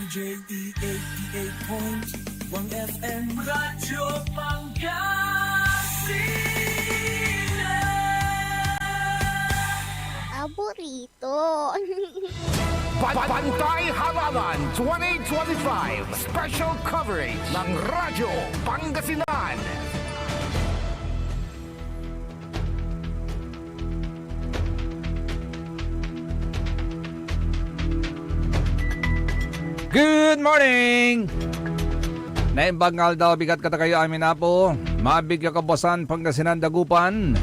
WJE 88.1 FM Radyo Pangasinan. Paborito. Bantay Halalan 2025 Special Coverage ng Radyo Pangasinan. Good morning! Naimbangal daw bigat kata kayo amin na po. Mabigyo kabosan Pangasinan Dagupan.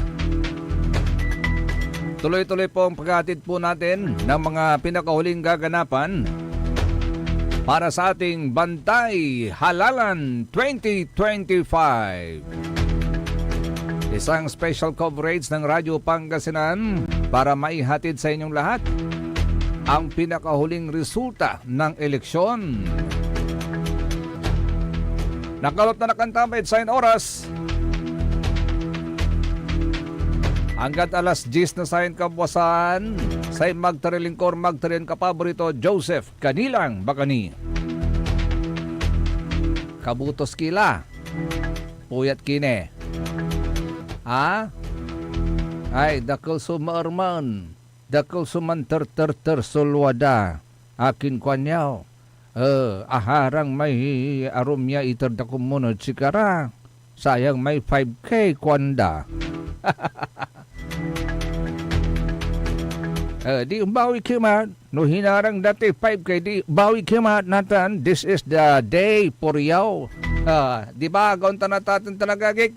Tuloy-tuloy po ang paghatid po natin ng mga pinakahuling gaganapan para sa ating Bantay Halalan 2025. Isang special coverage ng Radyo Pangasinan para maihatid sa inyong lahat ang pinakahuling resulta ng eleksyon. Nakalot na nakantambay sa oras. Hanggat alas 10 na sa kabuwasan, sa magtarilingkor magtarin kapaborito Joseph Kanilang Bakani. Kabutos kila. Puyat kine. Ay, dakol sumaarman. Dakol sumanter sulwada akin kanyaw. Aharang may arumya itardakum munod sikara. Sayang may 5K kwanda. Di umbawi kimat. No hinarang dati 5K di bawi kimat natan. This is the day for yaw. Di ba agaw tanatatin talagagik?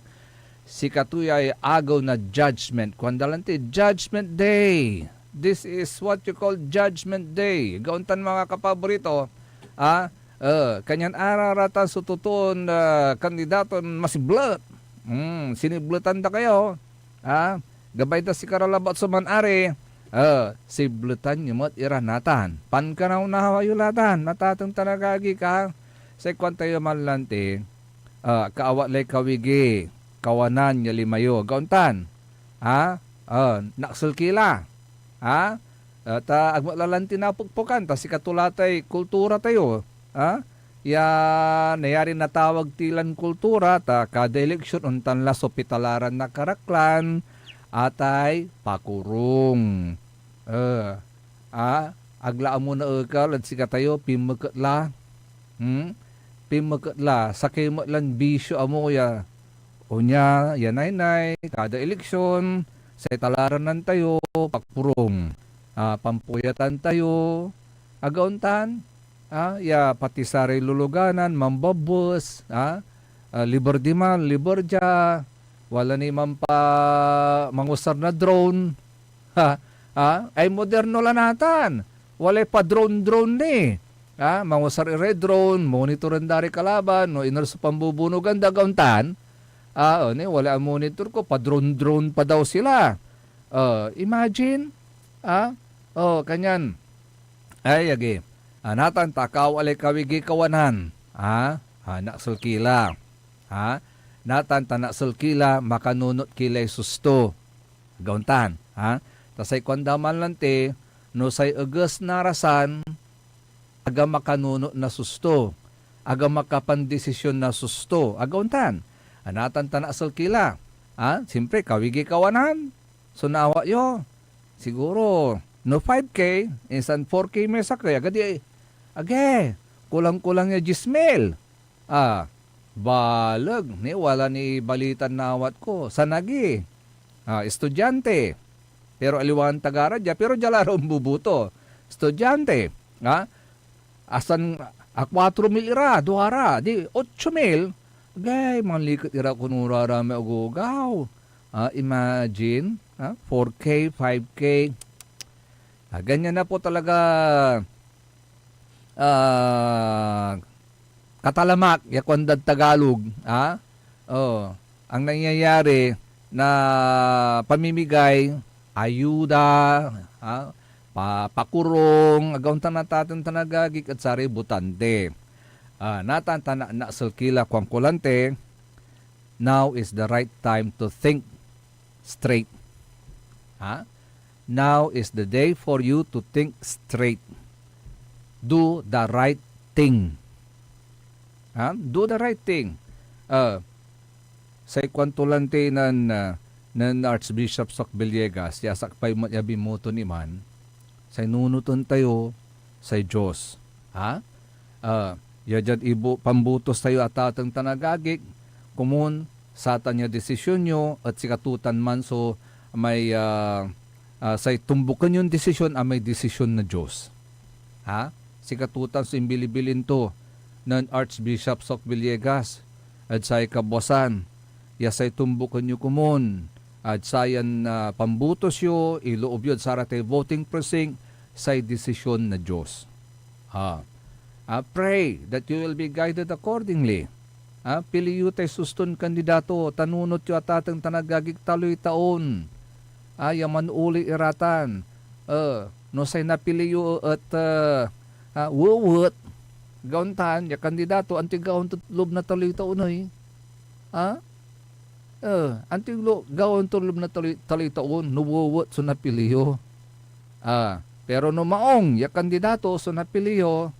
Si Katuyay agaw na judgment. Kwandalanti, judgment day. This is what you call Judgment Day. Gauntan mga kapaborito, kanyan araratan sututon kandidaton masiblet. Sinibletan da kayo. Gabay da si karalabat sumanari. Sibletan nyo mo't iranatan. Pan ka na unahawayulatan. Natatang tanagagi ka. Sa kwantayo malante, kaawat lay kawigi. Kawanan niya limayo. Gauntan. Naksal kila. Agmalalanti na pugpukan, ta si katulatay kultura tayo. Nayari na tawag tilan kultura, ta kada eleksyon untan la sopitalaran na karaklan, atay pakurong. Aglaan mo na ukal, at si katayo, pimagkatla. Pimagkatla, sakay mo lang bisyo amo ya. Unya, yanay-nay, kada eleksyon, sa italaran nan tayo, pakpurong, pampuyatan tayo, agauntan, pati sari luluganan, mambabos, liber di man, liber dya, wala ni mangusar na drone, ay moderno lang natan, wala pa drone ni, mangusar drone, monitoran dari kalaban, no inar sa pambubunugan dagauntan, wala ang monitor ko, pa-drone pa daw sila. Imagine, kanyan. Ay, agi. Natan, takaw alay kawigi kawanan. Naksal kila. Natan, tanaksal kila, makanunot kilay susto. Gauntan. Tasay kwandaman lante, no say agas narasan, aga makanunot na susto. Aga makapandesisyon na susto. Agauntan. Anatan tanasal kila. Siyempre, kawigi kawanan. So, nawa yo. Siguro, no 5K, insan 4K may sakay. Agadi, kulang-kulang niya 10,000. Balag. Wala ni balitan nawat ko. Sanagi. Estudyante. Pero aliwan tagara dya. Pero jalarong bubuto. Estudyante. Asan, 4,000 ira, duara. Di, 8,000. Gay, manlikot ira kunura rame ugugaw. Imagine, 4K, 5K. Ganyan na po talaga katalamak, yakwandad Tagalog. Ang nangyayari na pamimigay, ayuda, pakurong, agauntan natin tanagagik at sari butante. Natantana na sulkila kwang kulante, now is the right time to think straight. Now is the day for you to think straight. Do the right thing. Do the right thing. Sa kwantulante ng Archbishop Sok Villegas, yasakpay mo yabi mo to ni man, sa nunuton tayo sa Diyos. Yadyan ibo pambutos tayo at atang tanagagik, kumun sa tanya desisyon nyo at sikatutan man so may sa tumbukan yung desisyon may desisyon na Diyos. Sikatutan so imbilibilin to ng Archbishop Sok Villegas at sa ikabosan yasay tumbukan nyo kumun at sayan pambutos yo iloob yun sa ratay voting precinct sa desisyon na Diyos. Pray that you will be guided accordingly. Pili yu tay suston kandidato, tanunot yu atatang tanagagig taloy taon. Yaman uli iratan. No say napili yu at wuwut. Gauntan, ya kandidato, antigaon tulob na taloy taon ay. Antigaon tulob na taloy taon, nuwuwut so napili yu. Pero no maong, ya kandidato so napili yu,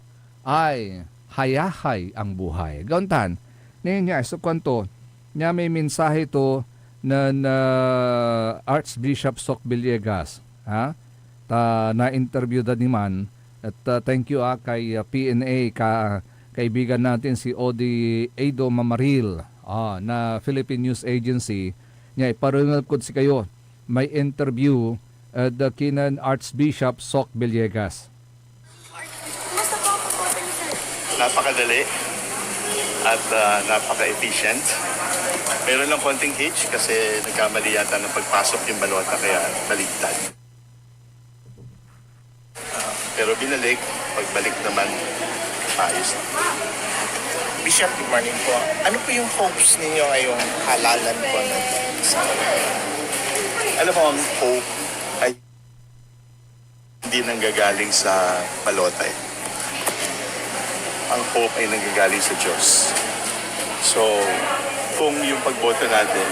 ay hayahay ang buhay. Gauntan, niya so kwanto niya may mensahe to na Archbishop Sok Villegas na interview da ni man at thank you kay PNA kaibigan natin si Odi Edo Mamaril na Philippine News Agency niya iparungal ko si kayo may interview the kinan Archbishop Sok Villegas. Napakadali at napaka-efficient. Meron lang konting hitch kasi nagkamali yata ng pagpasok yung balota kaya baligtad. Pero binalik, pagbalik naman, ayos na. Bishop, good morning po. Ano po yung hopes ninyo ngayong halalan po na Alam mo, ang hope ay hindi nanggagaling sa balota eh. Ang hope ay nanggagaling sa Diyos. So, kung yung pagboto natin,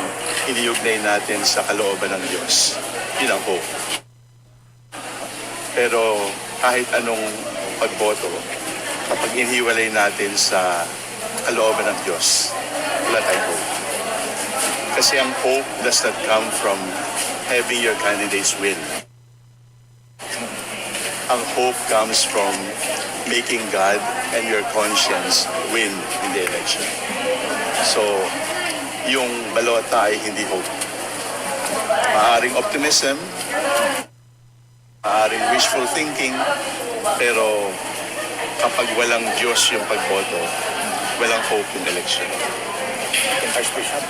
iniugnay natin sa kalooban ng Diyos, yun ang hope. Pero kahit anong pagboto, kapag inihiwalay natin sa kalooban ng Diyos, wala tayong hope. Kasi ang hope does not come from having your candidate's win. Ang hope comes from making God and your conscience win in the election. So, yung balota ay hindi hope. Maaring optimism, maaring wishful thinking, pero kapag walang Diyos yung pagboto, walang hope yung election. Archbishop?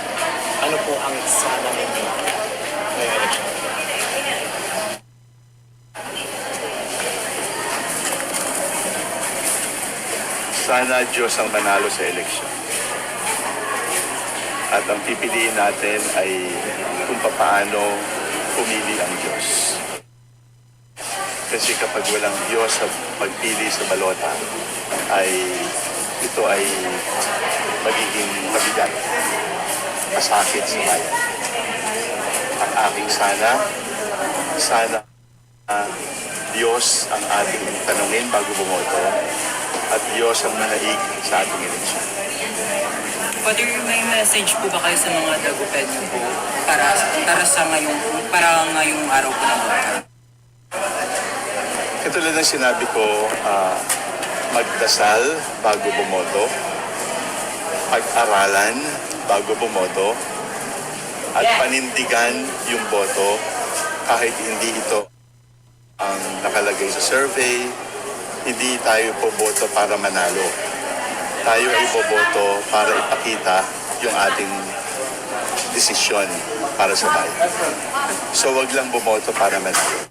Ano po ang sana ninyo ngayong election? Sana Diyos ang manalo sa election. At ang pipiliin natin ay kung paano pumili ang Diyos. Kasi kapag walang Diyos sa pagpili sa balota, ito ay magiging mabigat, masakit sa bayan. Ang aking sana Diyos ang ating tanungin bago bumoto at Diyos ang manaig sa ating eleksyon. Father, may message po ba kayo sa mga dagupan niyo po para ngayong araw po ng buhay? Katulad ng sinabi ko, magdasal bago bumoto, pag-aralan bago bumoto, at panindigan yung boto kahit hindi ito ang nakalagay sa survey. Hindi tayo boboto para manalo. Tayo ay boboto para ipakita yung ating desisyon para sa bayan. So wag lang bumoto para manalo.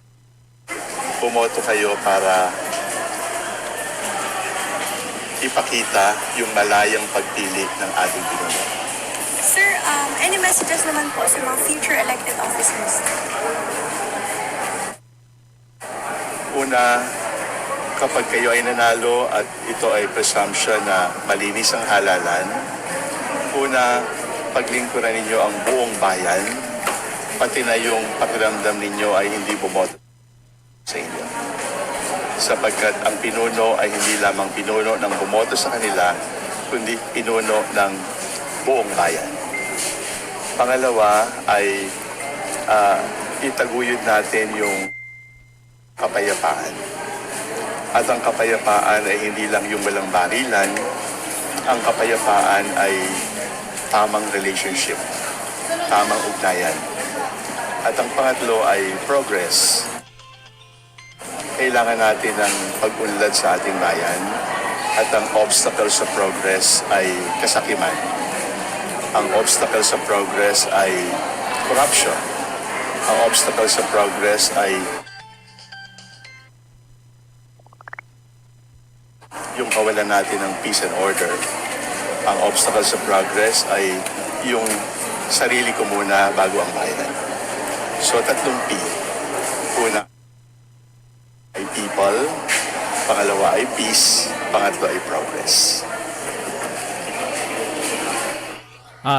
Bumoto kayo para ipakita yung malayang pagpili ng ating pinuno. Sir, any messages naman po sa mga future elected officers? Una, kapag kayo ay nanalo at ito ay presumption na malinis ang halalan, una, paglingkuran ninyo ang buong bayan, pati na yung pakiramdam ninyo ay hindi bumoto sa inyo. sapagkat ang pinuno ay hindi lamang pinuno ng bumoto sa kanila, kundi pinuno ng buong bayan. Pangalawa ay itaguyod natin yung kapayapaan. At ang kapayapaan ay hindi lang yung walang barilan, ang kapayapaan ay tamang relationship, tamang ugnayan. At ang pangatlo ay progress. Kailangan natin ng pag-unlad sa ating bayan at ang obstacle sa progress ay kasakiman. Ang obstacle sa progress ay corruption. Ang obstacle sa progress ay yung kawalan natin ng peace and order. Ang obstacle sa progress ay yung sarili ko muna bago ang bayan. So, tatlong P. Una ay people, pangalawa ay peace, pangatlo ay progress.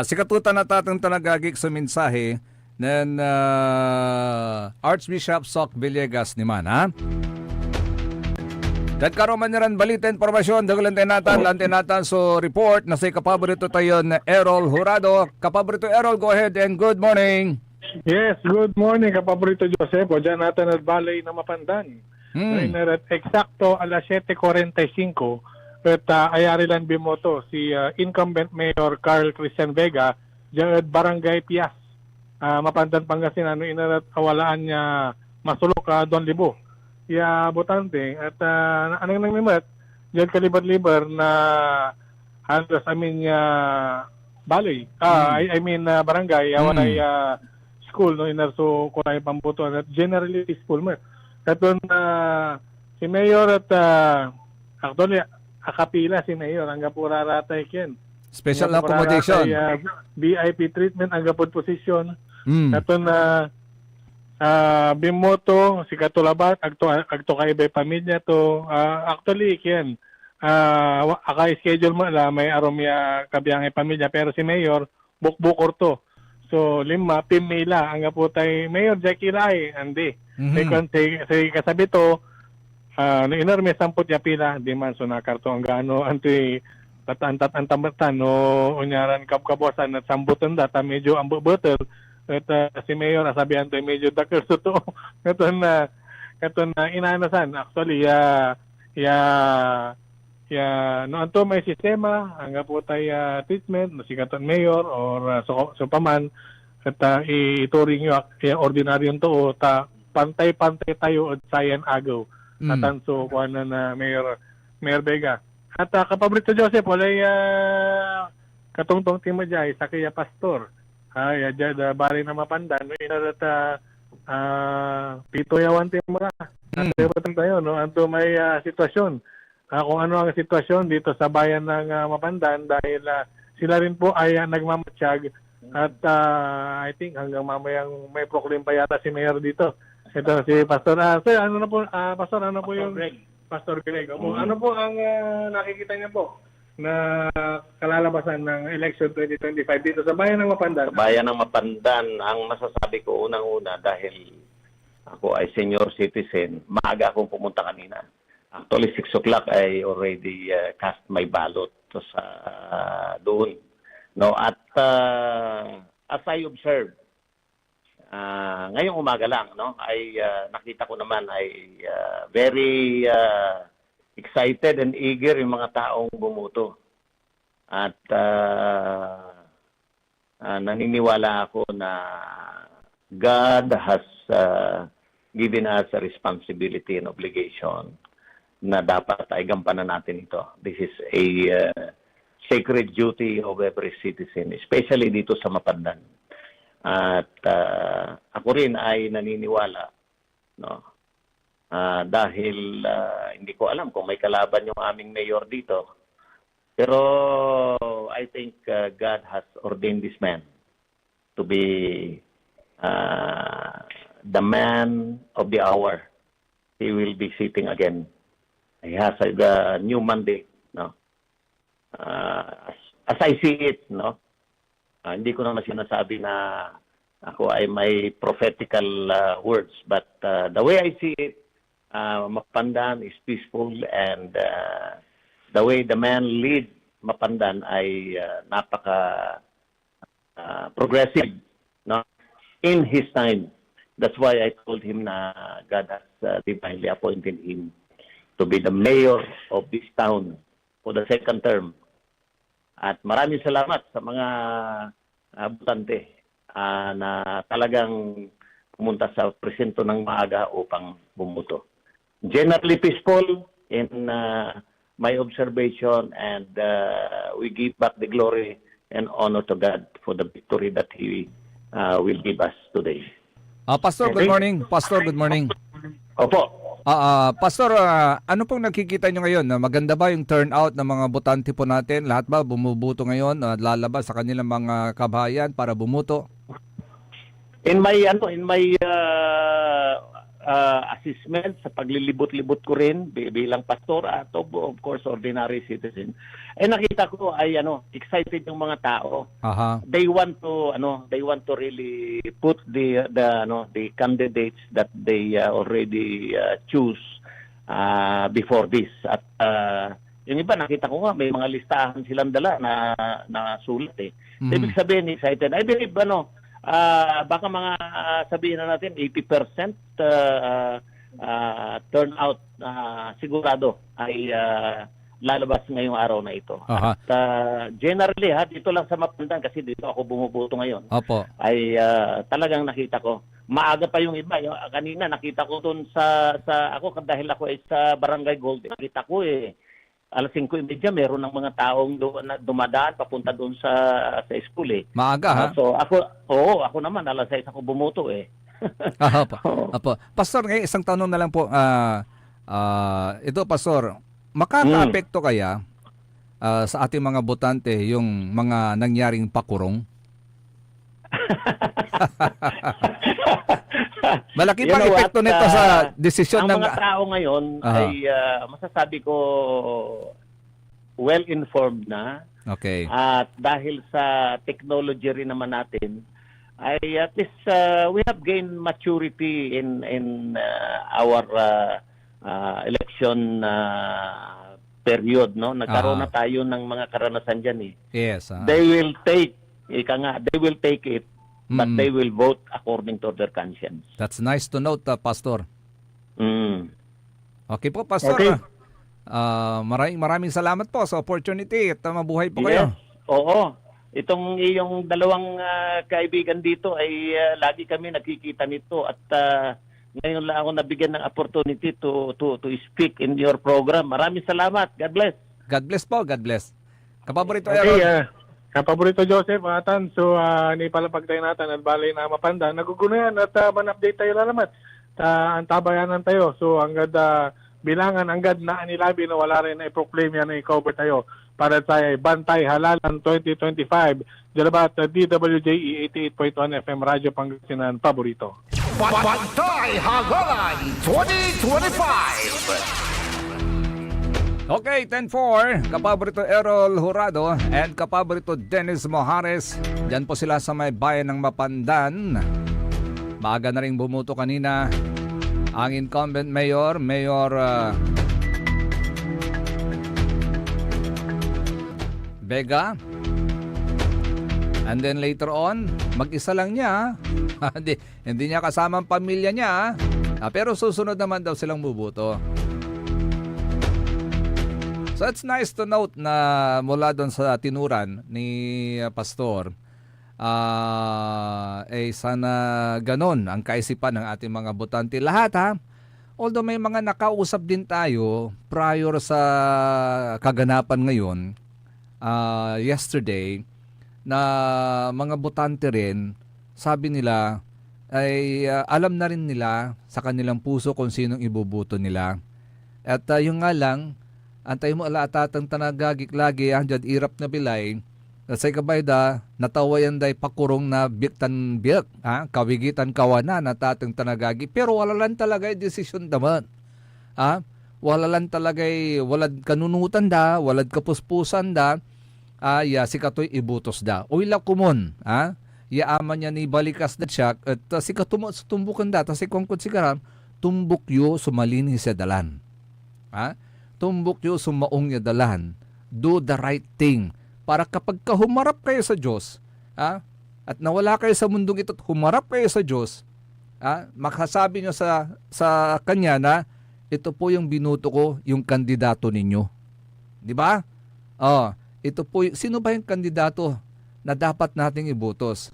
Si katutan na tatang tanagagik sa mensahe ng Archbishop Soc Villegas ni man, ha? Dagkaroon man niran balita informasyon, dagulantin natin so report na sa kapaborito tayo na Errol Jurado. Kapaborito Errol, go ahead and good morning. Yes, good morning kapaborito Joseph. O dyan natin at balay na Mapandan. At eksakto alas 7:45 at ayari lang bimoto si incumbent Mayor Carl Christian Vega dyan at Barangay Pias. Mapandan Pangasinan, inarat awalaan niya masulok Don Libo. Botante at anong nangmimat dyan kalibar-libar na halos balay. Barangay awan ay school no inarso ko ay pambuto at generally school mo. Katon si Mayor at actually akapila si Mayor ang gapura ratay ken. Special accommodation. VIP treatment ang gapod position. Katon bimoto si Katulabat agto kay bay pamilya to actually ken aka-schedule mo la may aromya kabiyang pamilya pero si Mayor bukbukor to. So, 5 pimila ang aputay Mayor Jackie Rai, andi. Say kasabi to, no inorme samput ya pila, di man so nakarto ang gaano, anti tatantat ang tambatan, no unyaran kapkabosan at sambutan data, medyo ang bubutel, at si Mayor asabihan to, medyo dakil so to, katon na inanasan, actually, no anto may sistema ang aputay treatment no si katon mayor or so paman at ituring yung ordinaryong to ta pantay-pantay tayo od sayan agaw atan so kuana na Mayor Vega at kapaborito Joseph walay katungtong timo jay sa kaya pastor jada bari na Mapandan no inarat pito yawan timo ra tayo no anto may sitwasyon. Kung ano ang sitwasyon dito sa bayan ng Mapandan dahil sila rin po ay nagmamatsyag at I think hanggang mamayang may proclaim pa yata si Mayor dito. Ito si Pastor. Sir, ano na po, Pastor, ano po yung Greg. Pastor Greg. Ano po ang nakikita niya po na kalalabasan ng election 2025 dito sa bayan ng Mapandan? Sa bayan ng Mapandan, ang masasabi ko unang-una dahil ako ay senior citizen, maaga akong pumunta kanina. Actually, 6 o'clock I already cast my ballot sa doon. No, at as I observed, ngayong umaga lang, no, ay nakita ko naman ay very excited and eager yung mga taong bumuto. At naniniwala ako na God has given us a responsibility and obligation na dapat ay gampanan natin ito. This is a sacred duty of every citizen, especially dito sa Mapandan. At ako rin ay naniniwala, no? Dahil hindi ko alam kung may kalaban yung aming mayor dito. Pero I think God has ordained this man to be the man of the hour. He will be sitting again. He has a new mandate, no? As I see it, no? Hindi ko naman sinasabi na ako ay may prophetical words, but the way I see it, Mapandan is peaceful, and the way the man lead Mapandan ay napaka progressive, no? In his time. That's why I told him na God has divinely appointed him to be the mayor of this town for the second term. At maraming salamat sa mga butante na talagang pumunta sa presinto ng maaga upang bumuto. Generally peaceful in my observation, and we give back the glory and honor to God for the victory that He will give us today. Pastor, good morning. Pastor, good morning. Opo. Pastor, ano pong nakikita nyo ngayon? Maganda ba yung turnout ng mga botante po natin? Lahat ba bumubuto ngayon? Lalabas sa kanilang mga kabahayan para bumuto? In my assessment sa paglilibot-libot ko rin bilang pastor at of course ordinary citizen, nakita ko ay excited yung mga tao. They want to really put the candidates that they already choose before this. At yung iba nakita ko nga may mga listahan silang dala na sulat eh. Ibig sabihin excited. I believe baka mga sabihin na natin 80% turnout sigurado ay lalabas ngayong araw na ito. At generally dito lang sa Mapandan, kasi dito ako bumuboto ngayon. Opo. Ay talagang nakita ko maaga pa yung iba. Kanina nakita ko doon sa ako, dahil ako ay sa Barangay Gold, nakita ko alas 5:30 meron ng mga taong dumadaan papunta doon sa school eh. Maaga ha? So ako naman alas 6 ako bumuto eh. Apo. Pastor, ngayon isang tanong na lang po. Ito Pastor, makakaapekto kaya sa ating mga botante yung mga nangyaring pakurong? Malaki bang epekto nito sa desisyon ng mga tao ngayon ay masasabi ko well-informed na. Okay. At dahil sa technology rin naman natin, ay at least we have gained maturity in our election period, no? Nagkaroon na tayo ng mga karanasan diyan eh. Yes. They will take it, but they will vote according to their conscience. That's nice to note, Pastor. Okay po, Pastor. Okay. Maraming salamat po sa opportunity at mabuhay po kayo. Yes, oo. Itong iyong dalawang kaibigan dito ay lagi kami nakikita nito, at ngayon lang ako nabigyan ng opportunity to speak in your program. Maraming salamat. God bless. God bless po. God bless. Kapaborito Kapaborito Joseph, atan, so ni palapagtay natin at balay na Mapandan, nagugunayan at man-update tayo lalamat. Ang tabayanan tayo. So hanggang bilangan hanggang na anilabi na wala rin na i-proclaim yan na i-cover tayo para tayo Bantay Halalan 2025. Dalabat DWJE 88.1 FM Radyo Pangasinan, paborito. Bantay Halalan 2025. Okay, 10-4, kapaborito Errol Jurado and kapaborito Dennis Mojares. Diyan po sila sa may bayan ng Mapandan. Maaga na rin bumuto kanina ang incumbent mayor, Vega. And then later on, mag-isa lang niya. hindi niya kasama ang pamilya niya. Pero susunod naman daw silang bubuto. So it's nice to note na mula doon sa tinuran ni Pastor, sana ganon ang kaisipan ng ating mga botante. Lahat ha, although may mga nakausap din tayo prior sa kaganapan ngayon, yesterday, na mga botante rin, sabi nila, ay alam na rin nila sa kanilang puso kung sinong ibubuto nila. At yung nga lang, antay mo ala atatang tanagagik lagi dyan irap na bilay sa kabayda natawayan day pakurong na biktan bik kawigitan kawana natatang tanagagi, pero wala lang talaga desisyon daman wala lang talaga walad kanunutan da, walad kapuspusan da, si katoy ibutos da uyla kumon yaaman niya ni balikas da siya at si katumo tumbukan da, si kongkot sigaram tumbok yu sumalinis sa dalan. Tumbok yu sumaong ya dalan. Do the right thing. Para kapag humarap kayo sa Diyos, at nawala kayo sa mundong ito at humarap kayo sa Diyos, makasabi nyo sa Kanya na ito po yung binuto ko, yung kandidato ninyo. Di ba? Ito po, sino ba yung kandidato na dapat nating ibutos?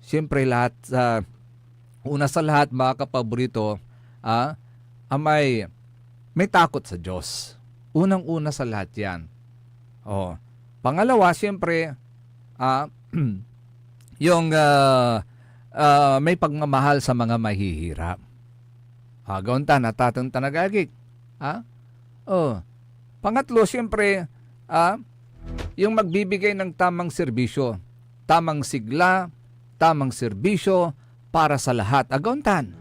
Siyempre lahat, una sa lahat mga kapaborito, may takot sa Diyos. Unang-una sa lahat yan. Pangalawa, siyempre, yung may pagmamahal sa mga mahihirap. Gaunta, natatang tanagagik. Pangatlo, siyempre, yung magbibigay ng tamang serbisyo. Tamang sigla, tamang serbisyo para sa lahat. Gauntan.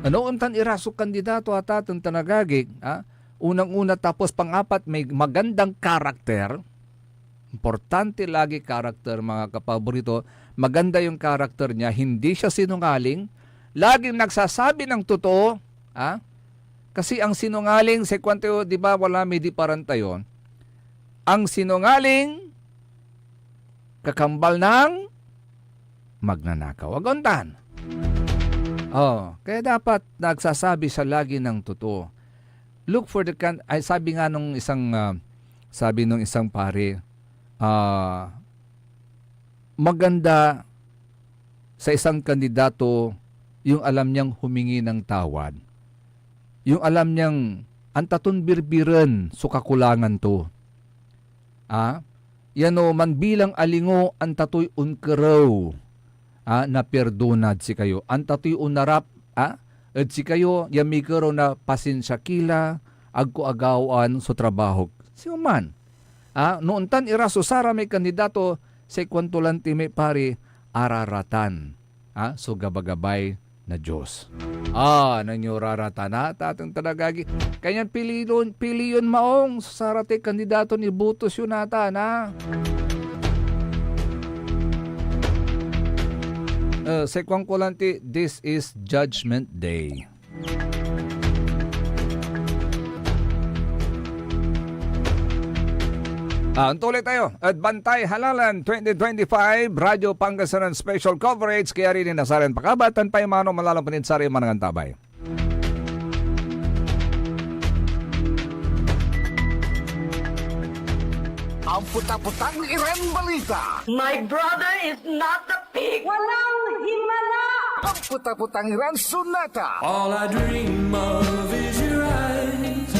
Untan irasok kandidato at atang tanagagig, unang-una tapos pang-apat may magandang karakter. Importante lagi karakter mga kapaborito. Maganda yung karakter niya, hindi siya sinungaling, laging nagsasabi ng totoo. Kasi ang sinungaling, sa kwento, di ba wala may di parantayon, ang sinungaling, kakambal ng magnanakaw. Aguntan. Kaya dapat nagsasabi sa lagi ng totoo. Look for the sabi nga nung isang pare, maganda sa isang kandidato yung alam niyang humingi ng tawad. Yung alam niyang antaton birbiren so kakulangan to. Yano man bilang alingo antatoy unkeraw. Na perdonad si kayo. Antatoy unarap, at si kayo, yamigaro na pasensya kila, agko-agawan so trabaho. Si man. Noon tan iraso sara may kandidato, sa kwantulan ti may pari, araratan. So gabagabay na Diyos. Nanyo raratan tatang talagagi. Kanyan piliyon maong, sarate kandidato ni Butos yun nata, sa kwangkulanti, this is Judgment Day. Tuloy tayo at Bantay Halalan 2025 Radyo Pangasinan Special Coverage kaya rin nasarin pakabatan pa yung mano malalampanin sa rin manangan tabay. Ang puta-putang Iren Balita. My brother is not a pig. Walang himala. Ang puta-putang Iren Sunata. All I dream of is your eyes.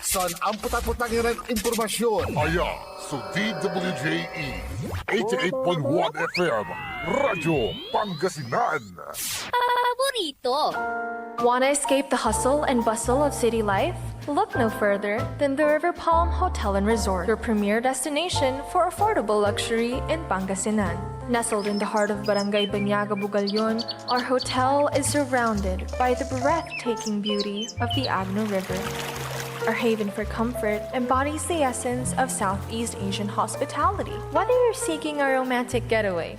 Son, ang puta-putang Iren Impormasyon. Aya, sa DWJE 88.1 FM, Radyo Pangasinan. Paborito. Wanna escape the hustle and bustle of city life? Look no further than the River Palm Hotel and Resort, your premier destination for affordable luxury in Pangasinan. Nestled in the heart of Barangay Banyaga, Bugalyon, our hotel is surrounded by the breathtaking beauty of the Agno River. Our haven for comfort embodies the essence of Southeast Asian hospitality. Whether you're seeking a romantic getaway,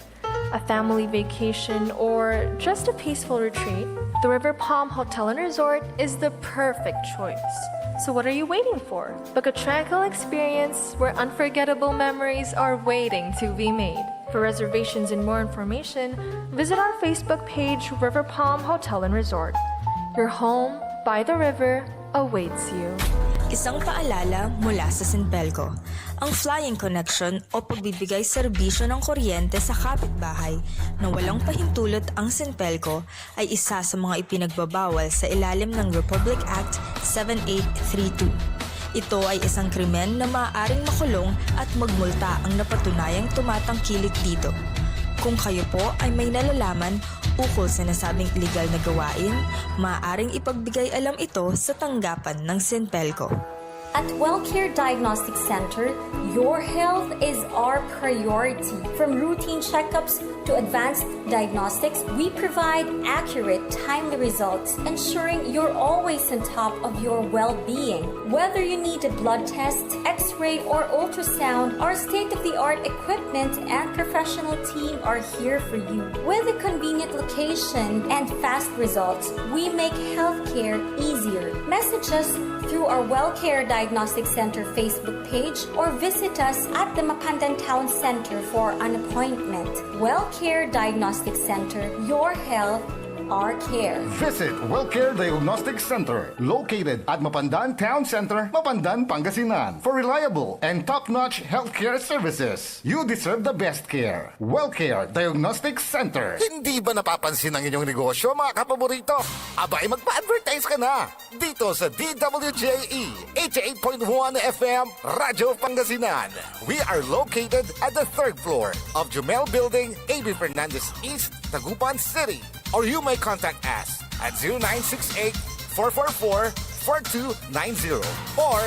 a family vacation, or just a peaceful retreat, the River Palm Hotel and Resort is the perfect choice. So what are you waiting for? Book a tranquil experience where unforgettable memories are waiting to be made. For reservations and more information, visit our Facebook page, River Palm Hotel and Resort. Your home by the river awaits you. Isang paalala mula sa Sinpelco. Ang flying connection o pagbibigay serbisyo ng kuryente sa kapitbahay na walang pahintulot ang Sinpelco ay isa sa mga ipinagbabawal sa ilalim ng Republic Act 7832. Ito ay isang krimen na maaaring makulong at magmulta ang napatunayang tumatangkilik dito. Kung kayo po ay may nalalaman ukol sa nasabing illegal na gawain, maaaring ipagbigay alam ito sa tanggapan ng Sinpelco. At WellCare Diagnostic Center, your health is our priority. From routine checkups to advanced diagnostics, we provide accurate, timely results, ensuring you're always on top of your well-being. Whether you need a blood test, x-ray, or ultrasound, our state-of-the-art equipment and professional team are here for you. With a convenient location and fast results, we make healthcare easier. Message us through our WellCare Diagnostic Center Facebook page or visit us at the Mapandan Town Center for an appointment. WellCare Diagnostic Center, your health, our care. Visit WellCare Diagnostic Center, located at Mapandan Town Center, Mapandan, Pangasinan, for reliable and top-notch healthcare services. You deserve the best care. WellCare Diagnostic Center. Hindi ba napapansin ang inyong negosyo, mga kapaborito? Abay, magpa-advertise ka na dito sa DWJE 88.1 FM Radyo Pangasinan. We are located at the 3rd floor of Jumel Building, A.B. Fernandez East, Tagupan City. Or you may contact us at 0968-444-4290 or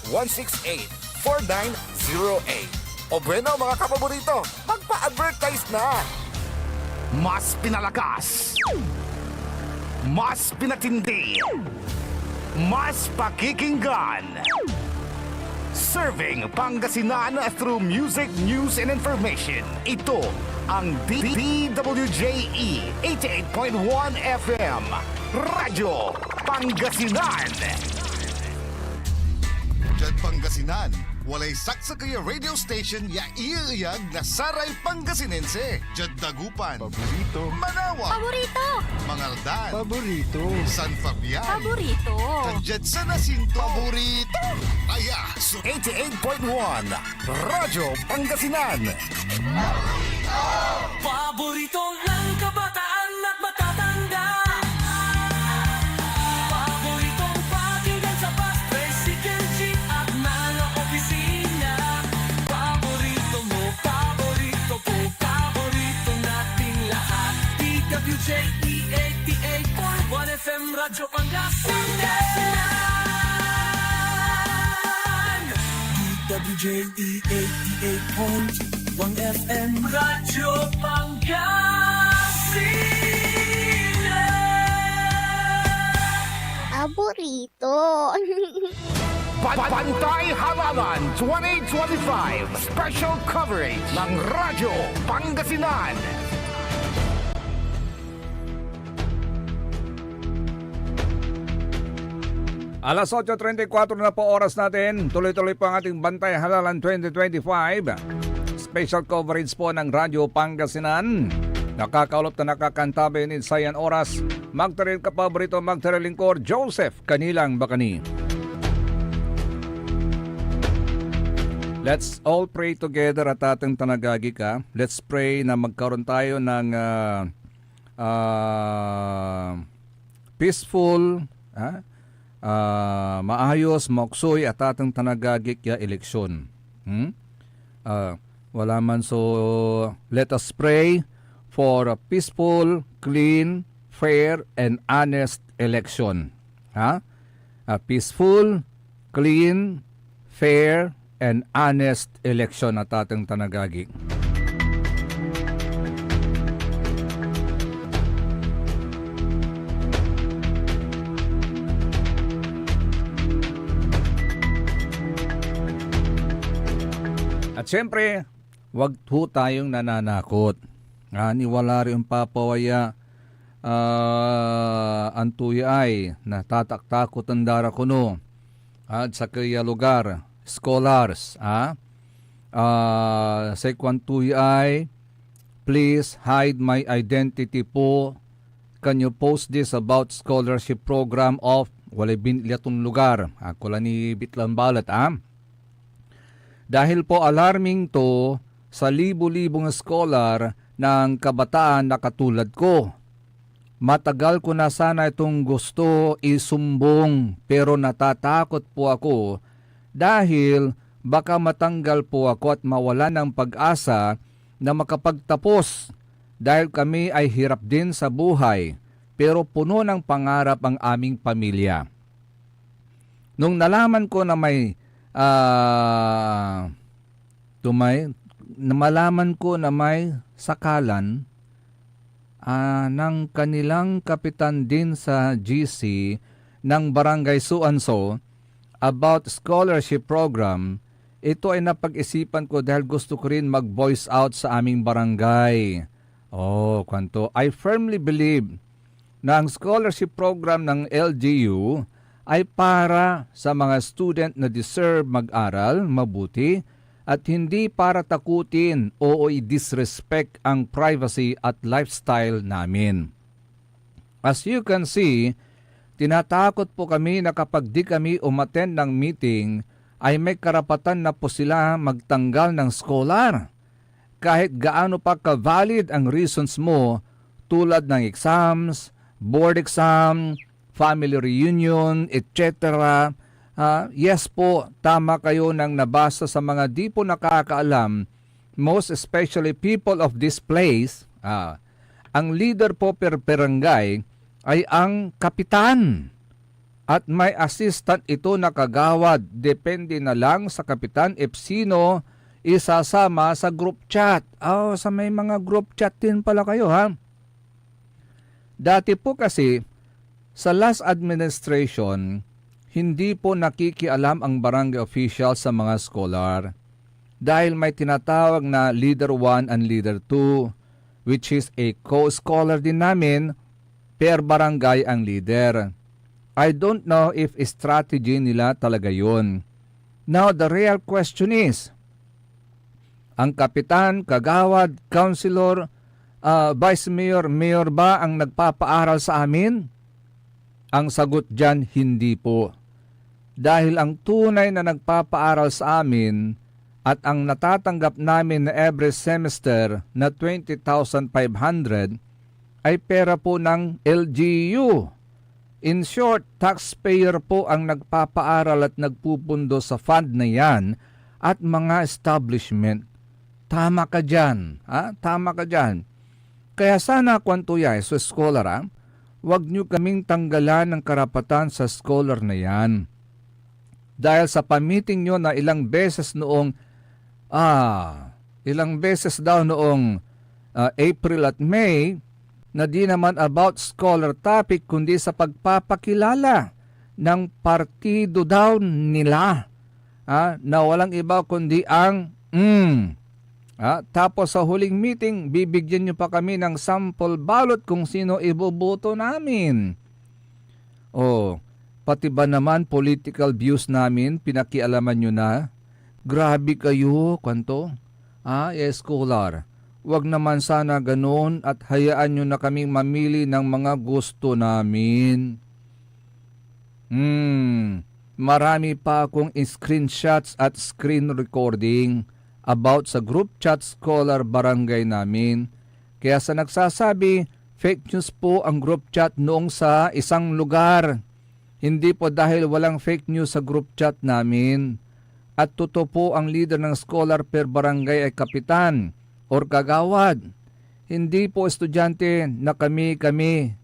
0956-168-4908. O bueno, mga kapaborito, magpa-advertise na! Mas pinalakas, mas pinatindi, mas pakikinggan. Serving Pangasinan through music, news, and information. Ito ang DWJE 88.1 FM Radyo Pangasinan. Diyan Pangasinan, walay saksakaya radio station ya iiyag na saray Pangasinense. Diyan Dagupan, paborito. Manawa, Paborito! Mangaldan, Paborito. San Fabian, Paborito! Diyan sa Nasinto, paborito. Kaya, 88.1 Radyo Pangasinan. Paborito ng kabataan at matatanda. Paboritong pakinggan sa bus, tricycle, jeep at mga opisina. Paborito mo, paborito ko, paborito nating lahat. DWJE 88.1 FM Radyo Pangasinan. DWJE 88.1 FM Radyo Pangasinan. Paborito! Bantay Halalan 2025 Special Coverage ng Radyo Pangasinan. Alas 8:34 na po oras natin. Tuloy-tuloy po ang ating Bantay Halalan 2025. Special coverage po ng Radyo Pangasinan. Nakakaulop na nakakantabi in sayan oras. Magtaril ka paborito, magtaril lingkod, Joseph Kanilang Bakani. Let's all pray together at ating tanagagi ka. Let's pray na magkaroon tayo ng peaceful, maayos, moksoy at ating tanagagik ya eleksyon. Wala man, so let us pray for a peaceful, clean, fair, and honest election. A peaceful, clean, fair, and honest election at ating tanagagik. At siyempre, wag po tayong nananakot. Wala rin papawaya antuya ay natataktakot ang dara kuno at sa kaya lugar, scholars. Sa kwantuya ay, please hide my identity po. Can you post this about scholarship program of walay biniliatong lugar? Ako lang ni Bitlan Balat. Dahil po alarming to sa libu-libong scholar ng kabataan na katulad ko. Matagal ko na sana itong gusto isumbong pero natatakot po ako dahil baka matanggal po ako at mawala ng pag-asa na makapagtapos dahil kami ay hirap din sa buhay pero puno ng pangarap ang aming pamilya. Nung nalaman ko na may malaman ko na may sakalan ng kanilang kapitan din sa GC ng Barangay So-and-so about scholarship program, ito ay napag-isipan ko dahil gusto ko rin mag-voice out sa aming barangay. Kwanto, I firmly believe na ang scholarship program ng LGU ay para sa mga student na deserve mag-aral mabuti at hindi para takutin o i-disrespect ang privacy at lifestyle namin. As you can see, tinatakot po kami na kapag di kami umattend ng meeting, ay may karapatan na po sila magtanggal ng scholar. Kahit gaano pa ka-valid ang reasons mo tulad ng exams, board exam, family reunion, etc. Yes po, tama kayo nang nabasa sa mga di po nakakaalam, most especially people of this place. Ang leader po per barangay ay ang kapitan. At may assistant ito na kagawad. Depende na lang sa kapitan if sino isasama sa group chat. Sa may mga group chat din pala kayo, ha? Dati po kasi, sa last administration, hindi po nakikialam ang barangay official sa mga scholar dahil may tinatawag na Leader 1 and Leader 2, which is a co-scholar din namin, per barangay ang leader. I don't know if strategy nila talaga yun. Now, the real question is, ang kapitan, kagawad, councilor, vice mayor, mayor ba ang nagpapaaral sa amin? Ang sagot dyan, hindi po. Dahil ang tunay na nagpapaaral sa amin at ang natatanggap namin na every semester na 20,500 ay pera po ng LGU. In short, taxpayer po ang nagpapaaral at nagpupundo sa fund na yan at mga establishment. Tama ka dyan. Tama ka dyan. Kaya sana kwantuya sa scholar, huwag nyo kaming tanggalan ng karapatan sa scholar na yan. Dahil sa pamiting nyo na ilang beses daw noong April at May, na di naman about scholar topic kundi sa pagpapakilala ng partido daw nila na walang iba kundi ang tapos sa huling meeting, bibigyan nyo pa kami ng sample ballot kung sino iboboto namin. Pati ba naman political views namin, pinakialaman nyo na? Grabe kayo, kwanto? Scholar. Huwag naman sana ganoon at hayaan nyo na kaming mamili ng mga gusto namin. Marami pa akong screenshots at screen recording about sa group chat scholar barangay namin. Kaya sa nagsasabi, fake news po ang group chat noong sa isang lugar. Hindi po dahil walang fake news sa group chat namin. At totoo po ang leader ng scholar per barangay ay kapitan or kagawad. Hindi po estudyante na kami,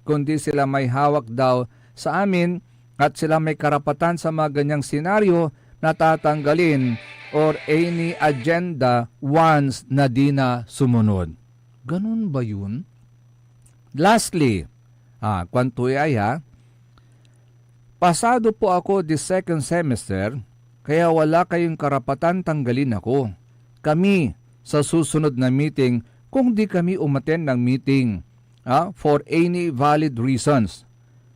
kundi sila may hawak daw sa amin at sila may karapatan sa mga ganyang senaryo na tatanggalin or any agenda once na di na sumunod. Ganun ba yun? Lastly, pasado po ako this second semester, kaya wala kayong karapatan tanggalin ako. Kami, sa susunod na meeting, kung di kami umattend ng meeting for any valid reasons.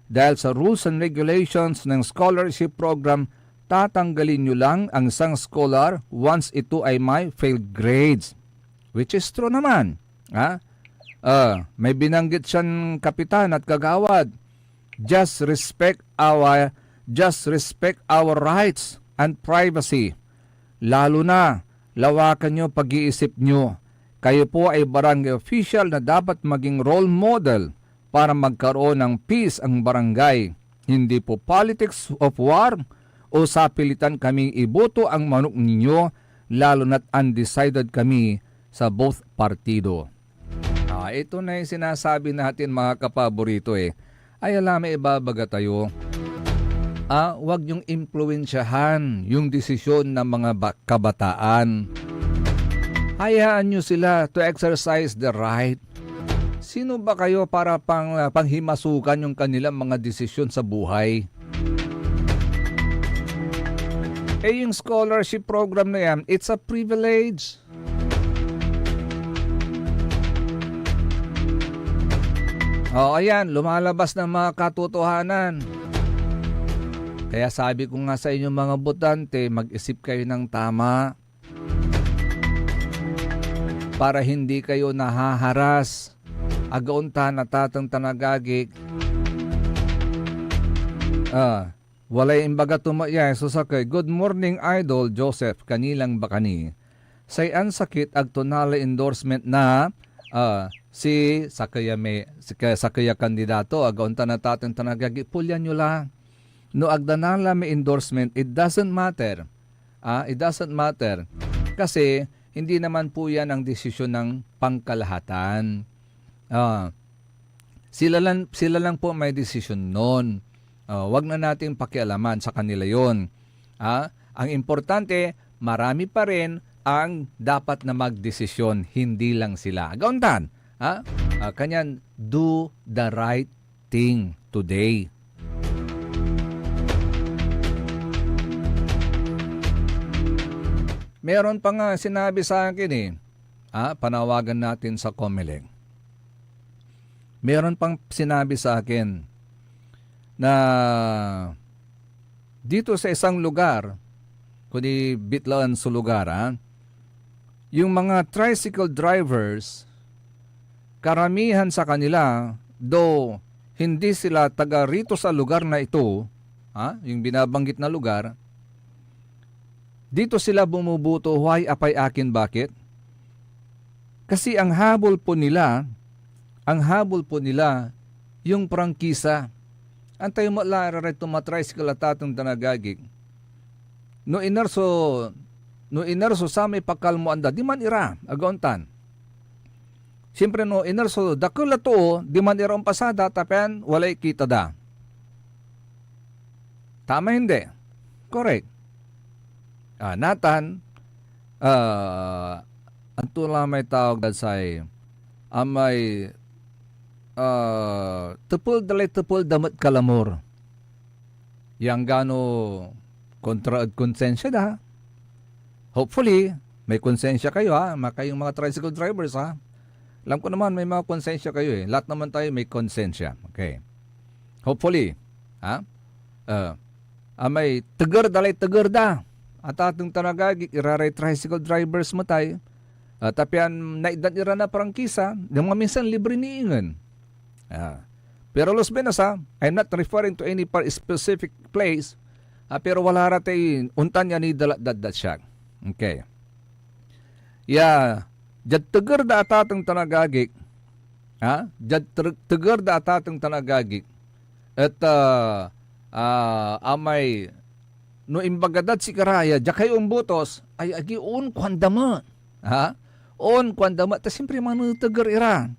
Dahil sa rules and regulations ng scholarship program, tatanggalin nyo lang ang isang scholar once ito ay may failed grades. Which is true naman. May binanggit siyang kapitan at kagawad. Just respect our rights and privacy. Lalo na, lawakan nyo pag-iisip nyo. Kayo po ay barangay official na dapat maging role model para magkaroon ng peace ang barangay. Hindi po politics of war o sapilitan kaming iboto ang manok ninyo, lalo na't undecided kami sa both partido. Ito na yung sinasabi natin mga kapaborito Ay alam, ibabaga tayo. Huwag niyong impluwensyahan yung desisyon ng mga kabataan. Hayaan nyo sila to exercise the right. Sino ba kayo para panghimasukan yung kanilang mga desisyon sa buhay? Yung scholarship program na yan, it's a privilege. Ayan, lumalabas ng mga katotohanan. Kaya sabi ko nga sa inyo mga botante, mag-isip kayo ng tama para hindi kayo nahaharas. Agaunta na tatang tanagagik. Walay imbaga tumayay susakay. Good morning, Idol Joseph Kanilang Bakani. Sayan sakit agtonala endorsement na si Sakaya kandidato agaunta na tatang tanagagik. Pulyan nyo lang. No agdanala may endorsement, it doesn't matter. It doesn't matter. Kasi hindi naman po yan ang desisyon ng pangkalahatan. Sila lang po may desisyon noon. Wag na nating pakialaman sa kanila yon. Ang importante, marami pa rin ang dapat na magdesisyon, hindi lang sila. Gauntan, kanyan, do the right thing today. Meron pa nga sinabi sa akin panawagan natin sa COMELEC. Meron pang sinabi sa akin na dito sa isang lugar, kundi bitlaan sa lugar, yung mga tricycle drivers, karamihan sa kanila, though hindi sila taga rito sa lugar na ito, yung binabanggit na lugar, dito sila bumubuto, why apay akin, bakit? Kasi ang habol po nila, yung prangkisa. Antay mo lara ito matricycle at atong tanagagig. No inerso sa may pakalmo anda, di man ira, agauntan. Siyempre no inerso, dakula to, di man ira ang pasada, tapian, walay kita da. Tama hindi? Correct. Natan, anto lang may tawag dad say, amay, tepul damat kalamor. Yang gano kontra at konsensya da. Hopefully, may konsensya kayo kayong mga tricycle drivers Alam ko naman may mga konsensya kayo Lahat naman tayo may konsensya. Okay. Hopefully, may tegar da. At atong tanagagik, iraray tricycle drivers mo tayo. Tapian, naidan ira na prangkisa, di mga minsan libre niingan. Pero los benas I'm not referring to any specific place, pero wala ratay untan niya ni dalat siya. Okay. Jad tegar da atatong tanagagik, jad tegar da atatong tanagagik, at amay, no imbagadat si karaya, jakay umbutos, ay agi on kwandama. On kwandama, ta siyempre manutagar ira.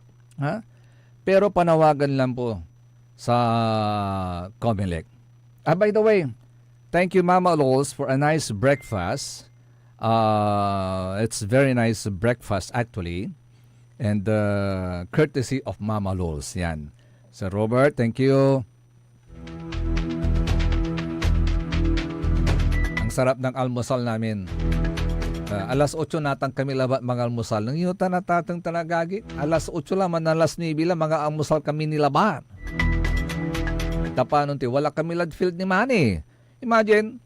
Pero panawagan lang po sa COMELEC. By the way, thank you Mama Lols for a nice breakfast. It's very nice breakfast actually. And courtesy of Mama Lols. Yan. Sir Robert, thank you. Sarap ng almusal namin. Alas 8 natang kami labat mga almusal. Nang yuta na tatang tanagagi. Alas 8 lang, alas 9 lang mga almusal kami nilabat. Tapanon ti, wala kami ladfield ni Manny. Imagine,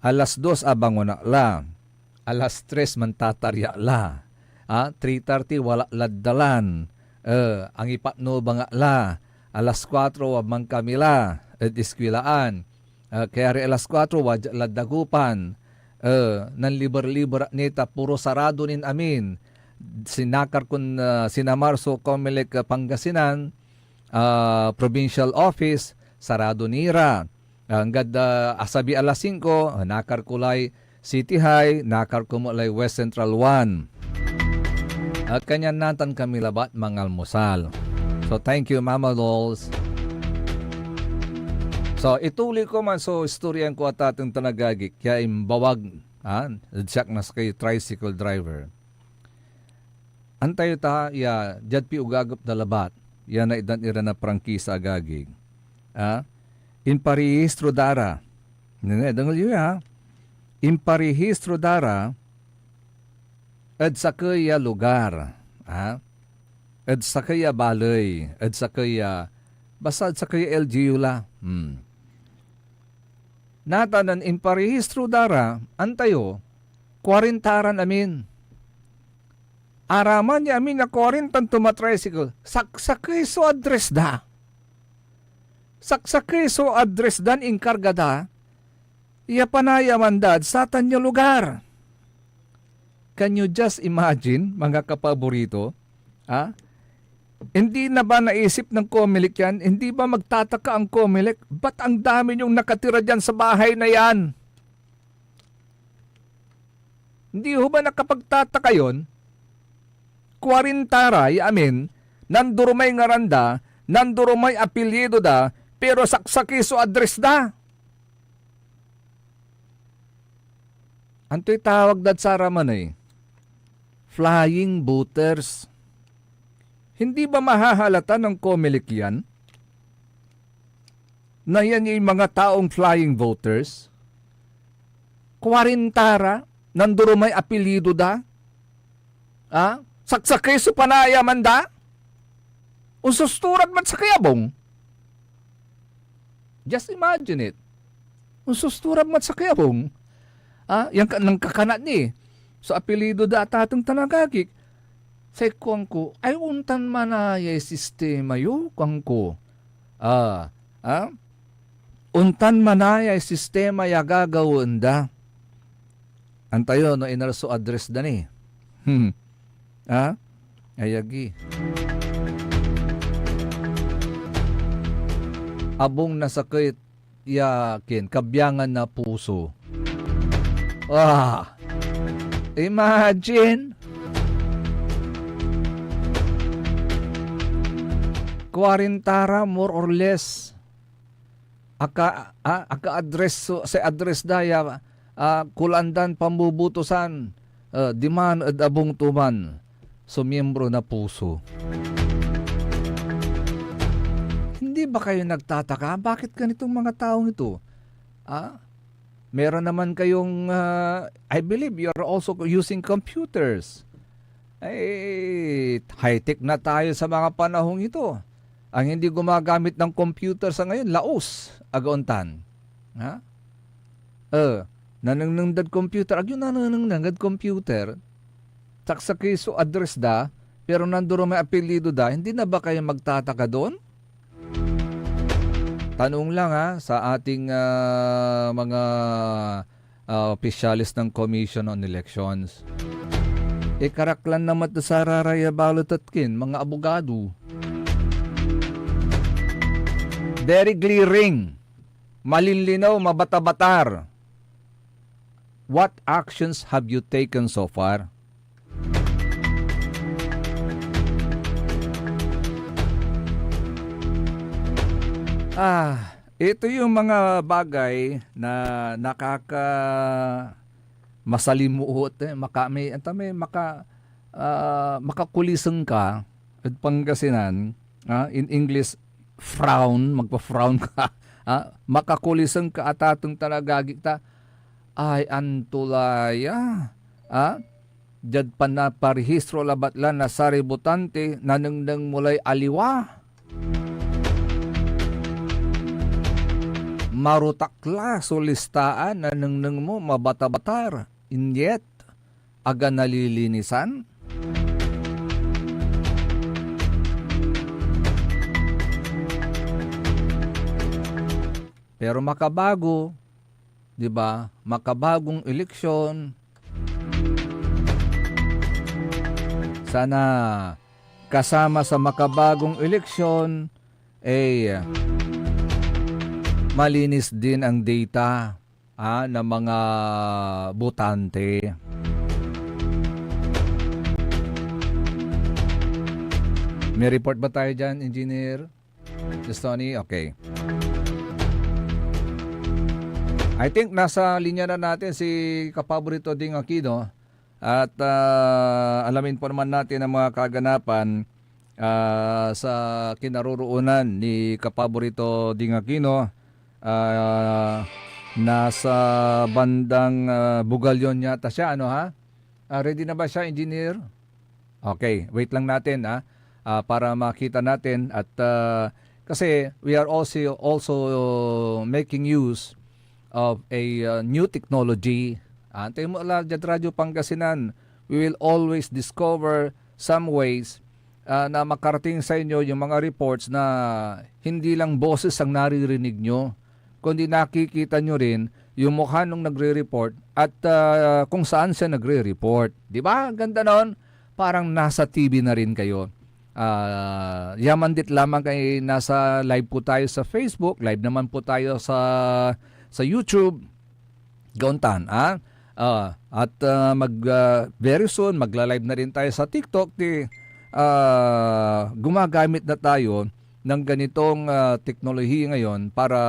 alas 2 abangon na lang. Alas 3 man tatarya la. 3:30 wala laddalan. Ang ipatno banga la. Alas 4 wabang kami la. Iskwilaan. Kaya rin alas 4, wadya ladagupan, nan liber-liber nita, puro sarado nin amin. Sinakar kun sinamarso COMELEC Pangasinan, provincial office, sarado nira. Hanggang asabi alas 5, nakar kulay City High, nakar kumulay West Central 1. At kanyan natan kami labat mga almusal. So thank you Mama Lols. So, ituloy ko man so istoryan ko at ating tanagagik. Kaya imbawag, siyak na kay tricycle driver. Antay ta, ya, jad pi ugagap dalabat. Yan na idan ira na prangkisa agagig. Imparehistro dara. Dangal yun ha. Imparehistro dara at sa kaya lugar. At sa kaya balay. At sa kaya, basta at sa kaya LGU la. Natanan imparehistro dara, antayo, 40 amin. Araman niya amin na 40 tumatricycle. Saksakay so address da. Saksakay so address dan inkarga da. Iya panaya mandad sa tanyo lugar. Can you just imagine, mga kapaborito? Hindi na ba naisip ng Comelec yan? Hindi ba magtataka ang Comelec? Ba't ang dami niyong nakatira dyan sa bahay na yan? Hindi ho ba nakapagtataka yun? 40 ray, amin, nandurumay nga randa, nandurumay apelyido da, pero saksaki so address da. Anto'y tawag dad sa raman flying voters. Hindi ba mahahalata ng Comelec yan? Na yan yung mga taong flying voters? 40 ra, nandurumay apelyido da? Saksakay sa panaya manda? Unsusturad man sa kayabong? Just imagine it. Unsusturad man sa kayabong? Yan nang kakanat ni. So apelido da tatang tanagagik. Say kuwang ko, ay untan manaya sistema yu kuwang ko. Untan manaya sistema ya gagawin da. Antayo no inarso address da ni. Ayagi. Abong nasakit yakin, kabyangan na puso. Imagine. 40 ra, more or less. Aka-address sa address daya, kulandan pambubutusan, diman at abong tuman. So, miyembro na puso. Hindi ba kayo nagtataka? Bakit ganitong mga taong ito? Meron naman kayong, I believe you're also using computers. High-tech na tayo sa mga panahong ito. Ang hindi gumagamit ng computer sa ngayon, laos, agauntan. Nananangdad computer, agyo nananangdad computer, saksakay so address da, pero nanduro may apelido da, hindi na ba kayo magtataka doon? Tanong lang sa ating mga opisyalis ng Commission on Elections. Karaklan naman sa raraya balotatkin, mga abogado. Very glaring, malinlinaw, mabata-batar. What actions have you taken so far? Ito yung mga bagay na masalimuot, makakulisang ka at Pangasinan, in English, magpa-frown ka, makakulisang ka at atong talagagik ta, ay antulaya, jad pa na parehistro labatlan na saributante nanangdang mulay aliwa. Marutakla solistaan na nangnang mo mabata-batar. Inyet, aga nalilinisan. Pero makabago, di ba? Makabagong eleksyon. Sana kasama sa makabagong eleksyon malinis din ang data ng mga botante. May report ba tayo dyan, Engineer Tony? Okay. I think nasa linya na natin si Kapaborito Ding Aquino. At alamin po naman natin ang mga kaganapan sa kinaroroonan ni Kapaborito Ding Aquino. Nasa bandang Bugalyon yata siya, ano ha? Ready na ba siya, engineer? Okay, wait lang natin para makita natin at kasi we are also making use of a new technology. Antay mo lang dyan, Radyo Pangasinan. We will always discover some ways na makarating sa inyo yung mga reports na hindi lang boses ang naririnig nyo, kundi nakikita nyo rin yung mukha nung nagre-report at kung saan siya nagre-report. Di ba? Ganda nun. Parang nasa TV na rin kayo. Yaman dit lamang kay nasa live po tayo sa Facebook, live naman po tayo sa YouTube. Gauntan, at very soon magla-live na rin tayo sa TikTok. Gumagamit na tayo ng ganitong teknolohiya ngayon para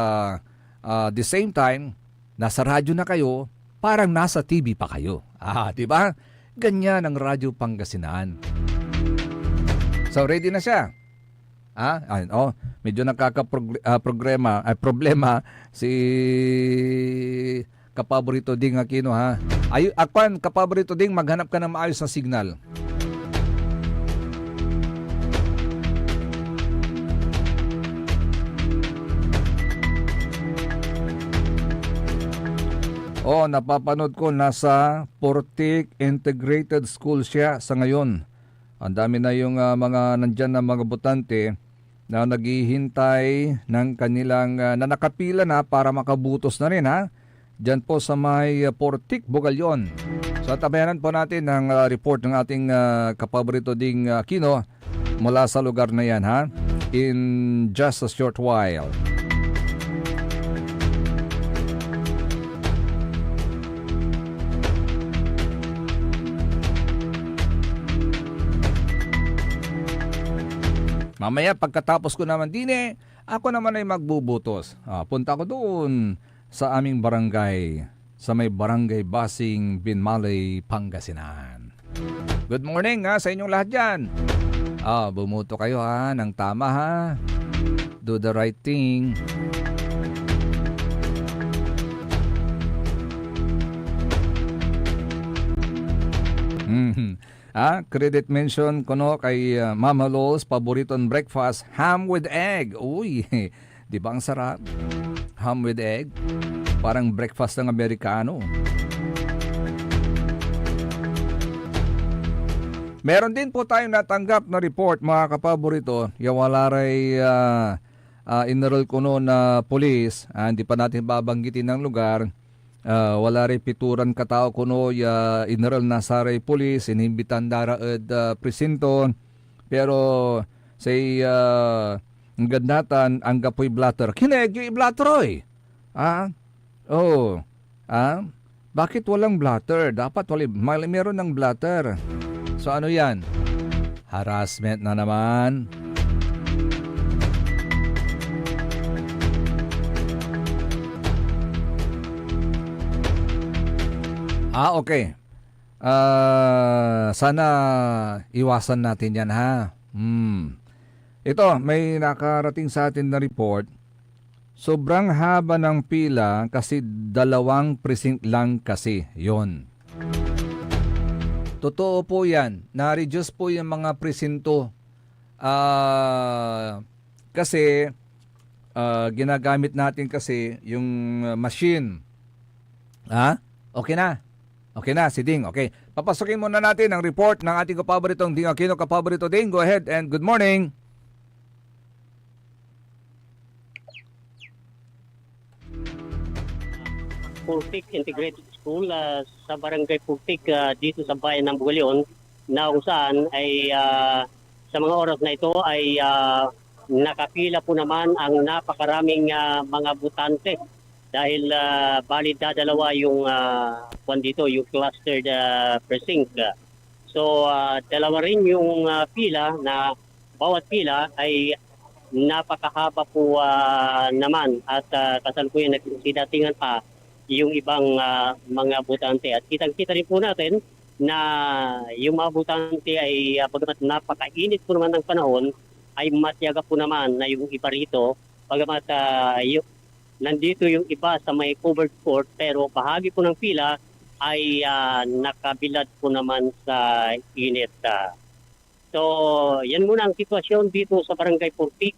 the same time nasa radyo na kayo, parang nasa TV pa kayo. Di ba? Ganyan ang Radyo Pangasinan. So ready na siya. Medyo problema si Kapaborito Ding Aquino ha. Kapaborito Ding, maghanap ka ng maayos na signal. Napapanood ko nasa Portic Integrated School siya sa ngayon. Ang dami na yung mga nandyan na mga botante na naghihintay ng kanilang na nakapila na para makabutos na rin ha. Diyan po sa may Portic, Bugalyon. So tabayanan po natin ang report ng ating Kapaborito Ding Aquino mula sa lugar na yan ha. In just a short while. Mamaya pagkatapos ko naman din ako naman ay magbubutos. Punta ko doon sa aming barangay, sa may Barangay Basing, Binmalay, Pangasinan. Good morning sa inyong lahat dyan. Bumuto kayo ng tama ha. Do the right thing. Credit mention ko kay Mama Lols, paboritong breakfast, ham with egg. Uy, di ba ang sarap? Ham with egg. Parang breakfast ng Amerikano. Meron din po tayong natanggap na report mga kapaborito. Wala rin inarol ko na police. Hindi pa natin babanggitin ng lugar. Wala rin pituran katao kuno inarol na sa rin police. Inhimbitan dara presinto. Pero say ang gandatan ang gapoy blatter. Kinegi blatteroy. Bakit walang blatter? Dapat meron ng blatter. So ano yan? Harassment na naman. Okay. Sana iwasan natin yan ha. Ito, may nakarating sa atin na report. Sobrang haba ng pila kasi 2 precinct lang kasi yon. Totoo po yan. Na-reduce po yung mga presinto. Kasi ginagamit natin kasi yung machine. Okay na. Okay na, si Ding. Okay. Papasukin muna natin ang report ng ating kapaboritong Ding Aquino. Kapaborito Ding, go ahead and good morning. Portic Integrated School sa Barangay Portic dito sa bayan ng Bugalyon na kung saan ay sa mga oras na ito ay nakapila po naman ang napakaraming mga botante dahil bali dadalawa yung dito, yung clustered precinct. So dalawa rin yung pila na bawat pila ay napakahaba po naman at kasalukuyan nagsidatingan pa yung ibang mga botante. At kitang-kita rin po natin na yung mga butante ay bagamat napakainit po naman ng panahon, ay matiyaga po naman na yung iba rito, bagamat nandito yung iba sa may covered court, pero bahagi po ng pila ay nakabilad po naman sa init. So, yan muna ang sitwasyon dito sa Barangay Purtik,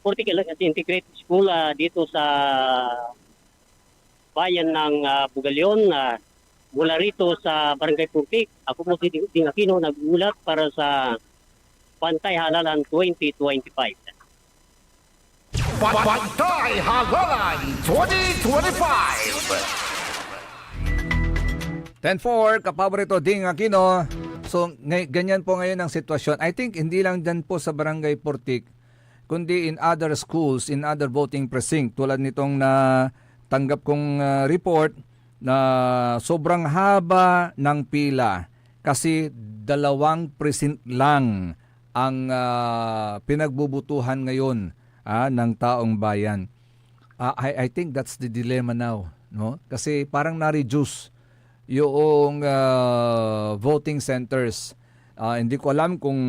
Purtik Integrated School dito sa bayan ng Bugalion. Mula rito sa Barangay Purtik, ako po si Ding Aquino, nag-ulat para sa Pantay Halalan 2025. Pantay Halalan 2025. 10-4, kapaborito Ding Aquino. So, ganyan po ngayon ang sitwasyon. I think hindi lang dyan po sa Barangay Purtik, kundi in other schools, in other voting precinct. Tulad nitong na tanggap kong report na sobrang haba ng pila kasi 2 precinct lang ang pinagbubutuhan ngayon ng taong bayan. I think that's the dilemma now, no? Kasi parang na-reduce yung voting centers. Hindi ko alam kung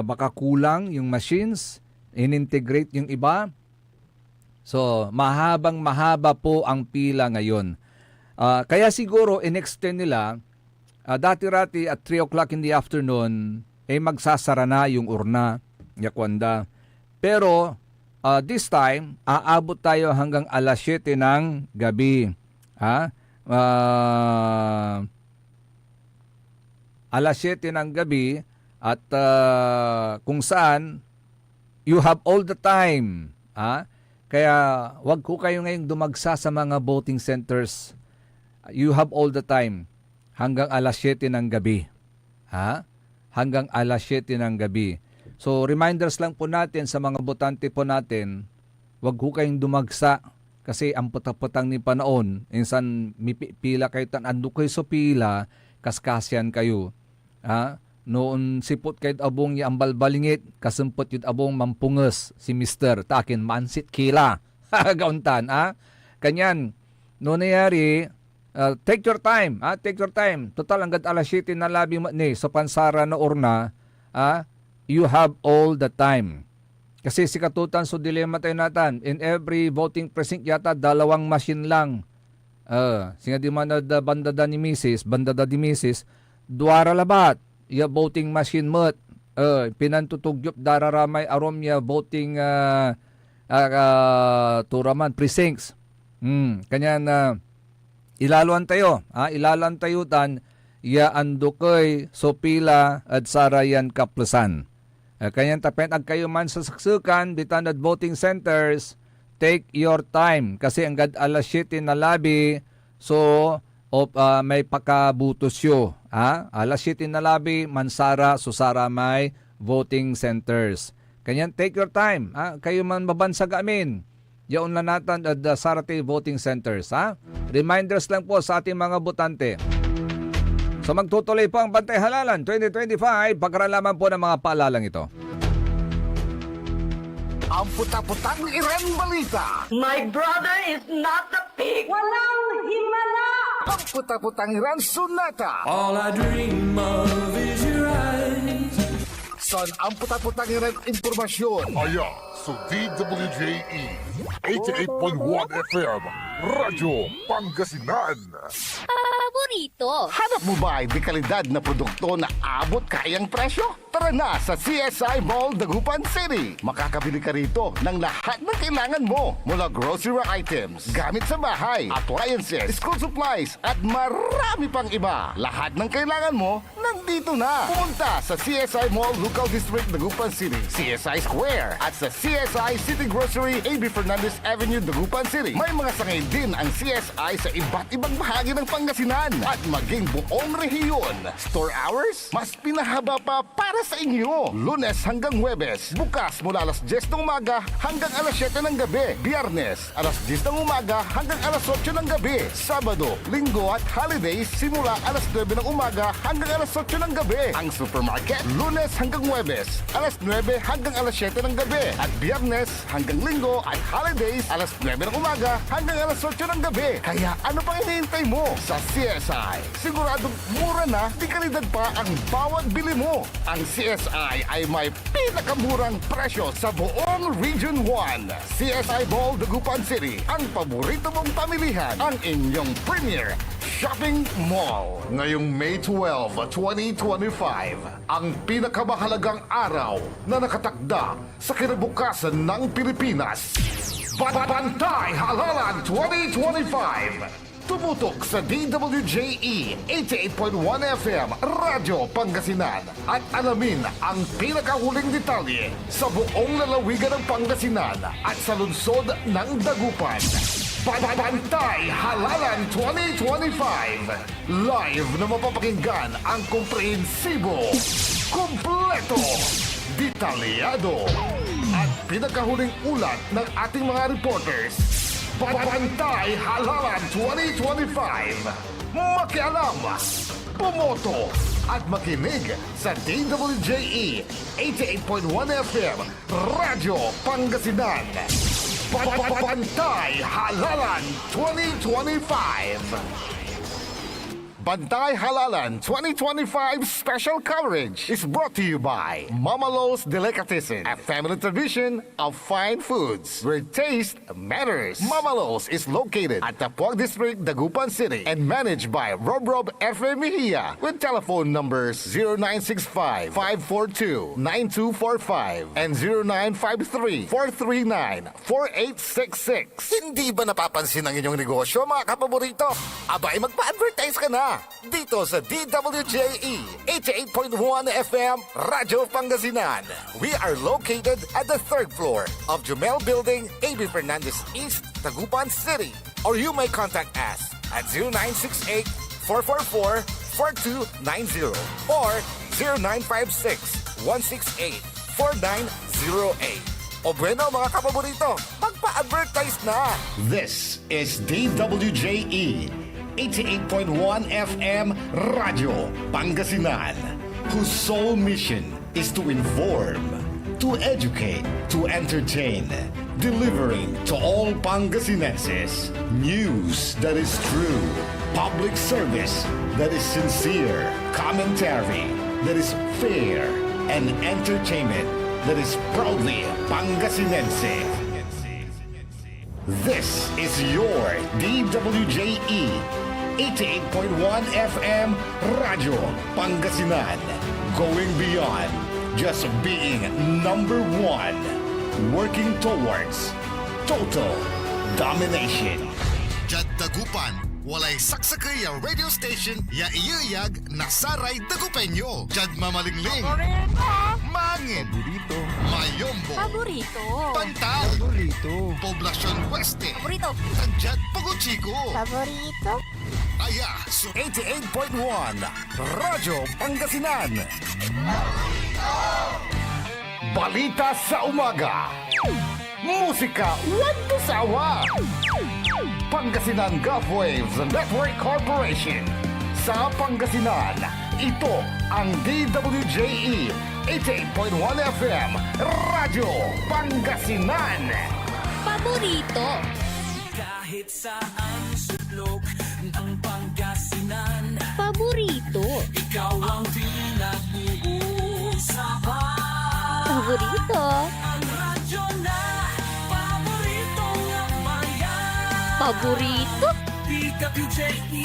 baka kulang yung machines, in-integrate yung iba. So, mahaba po ang pila ngayon. Kaya siguro, in-extend nila, dati-rati at 3 o'clock in the afternoon, magsasara na yung urna, yakwanda. Pero, this time, aabot tayo hanggang alas 7 ng gabi. Alas 7 ng gabi at kung saan you have all the time. Kaya wag ko kayo ngayong dumagsa sa mga voting centers. You have all the time hanggang alas 7 ng gabi. Hanggang alas 7 ng gabi. So reminders lang po natin sa mga botante po natin, wag ko kayong dumagsa. Kasi ang putang ni panahon, insan pila kayo, ando kayo sa pila, kaskasyan kayo. Noon sipot kayo abong yung balbalingit, kasumpot yung abong mampungas si Mr. Takin mansit kila. Gauntan, Kanyan, noon nangyari, take your time, take your time. Total, hanggang alas 7 na labi ni sa pansara na urna, you have all the time. Kasi si katutan so dilemma tayo natin. In every voting precinct yata 2 machine lang. Singa di man da bandada ni Mrs. Duara labat. Ya voting machine mot. Pinantutugyop dararamay arom ya voting turaman precincts. Kanyan ilaluan tayo. Ilaluan tayo tan ya andukoy so pila at sarayan kaplusan. Kanyan tapen ag kayo man sa saksukan, bitan at voting centers, take your time. Kasi hanggang alas 7 na labi, so may pakabutusyo. Alas 7 na labi, mansara, susara may voting centers. Kanyan take your time. Kayo man mabansag amin. Yaon na natin at sarate voting centers. Reminders lang po sa ating mga botante. So magtutuloy po ang Pantay Halalan 2025, pagkaralaman po ng mga paalalang ito. Ang puta-putang Iran Balita. My brother is not a pig. Walang himala. Ang puta-putang Iran Sunata. All I dream of is your eyes. Son, ang puta-putang Iran Impormasyon. Aya sa DWJE 88.1 FM Radyo Pangasinan. Paborito. Hanap mo ba ay dekalidad na produkto na abot kayang presyo? Tara na sa CSI Mall, Dagupan City. Makakabili ka rito ng lahat ng kailangan mo. Mula grocery items, gamit sa bahay, appliances, school supplies, at marami pang iba. Lahat ng kailangan mo, nandito na. Pumunta sa CSI Mall, Local District, Dagupan City, CSI Square, at sa CSI City Grocery, A.B. Fernandez Avenue, Dagupan City. May mga sangay din ang CSI sa iba't ibang bahagi ng Pangasinan at maging buong rehiyon. Store hours, mas pinahaba pa para para sa inyo. Lunes hanggang Huwebes, bukas mula alas 10 ng umaga hanggang alas 7 ng gabi. Biyernes, alas 10 ng umaga hanggang alas 8 ng gabi. Sabado, Linggo at Holidays, simula alas 9 ng umaga hanggang alas 8 ng gabi. Ang supermarket, Lunes hanggang Huwebes, alas 9 hanggang alas 7 ng gabi. At Biyernes hanggang Linggo at Holidays, alas 9 ng umaga hanggang alas 8 ng gabi. Kaya ano pang hinihintay mo? Sa CSI, siguradong mura na, di kalidad pa ang bawat bili mo. Ang CSI ay may pinakamurang presyo sa buong Region 1. CSI Mall, Dagupan City, ang paborito mong pamilihan, ang inyong premier shopping mall. Ngayong May 12, 2025, ang pinakamahalagang araw na nakatakda sa kinabukasan ng Pilipinas. Bantay Halalan 2025! Tumutok sa DWJE 88.1 FM Radyo Pangasinan at alamin ang pinakahuling detalye sa buong lalawigan ng Pangasinan at sa lungsod ng Dagupan. Bantay Halalan 2025! Live na mapapakinggan ang komprehensibo, kumpleto, detalyado at pinakahuling ulat ng ating mga reporters. Bantay Halalan 2025. Makialam, pumoto at makinig sa DWJE 88.1 FM Radyo Pangasinan. Bantay Halalan 2025. Bantay Halalan 2025 special coverage is brought to you by Mama Lo's Delicatessen, a family tradition of fine foods where taste matters. Mama Lo's is located at Tapuag District, Dagupan City and managed by Rob F. Mejia with telephone numbers 0965-542-9245 and 0953-439-4866. Hindi ba napapansin ang inyong negosyo, mga kapaborito? Abay, magpa-advertise ka na dito sa DWJE 88.1 FM Radyo Pangasinan. We are located at the 3rd floor of Jumel Building, A.B. Fernandez East, Dagupan City. Or you may contact us at 0968-444-4290 or 0956-168-4908. O bueno, mga kapaborito, magpa-advertise na! This is DWJE 88.1 FM Radio Pangasinan, whose sole mission is to inform, to educate, to entertain, delivering to all Pangasinenses news that is true, public service that is sincere, commentary that is fair, and entertainment that is proudly Pangasinense. This is your DWJE 88.1 FM Radyo Pangasinan. Going beyond just being number one. Working towards total domination. Jad Dagupan, walay saksakay a radio station ya iyayag nasaray Dagupenyo. Jad mamalingling. Mangin. Paborito. Mayombo. Paborito. Pantal. Paborito. Poblacion Oeste. Paborito. Tanjat Puguchico. Paborito. Aya, so 88.1 Radyo Pangasinan. Balita sa umaga. Musika walang sawa. Pangasinan Gulf Waves Network Corporation. Sa Pangasinan, ito ang DWJE 88.1 FM Radyo Pangasinan. Paborito. Kahit saan sulok ng Pangasinan, Paborito. ikaw ang pinag-uusapan. Paborito. Ang radyo na paborito ng bayan. Paborito. DWJE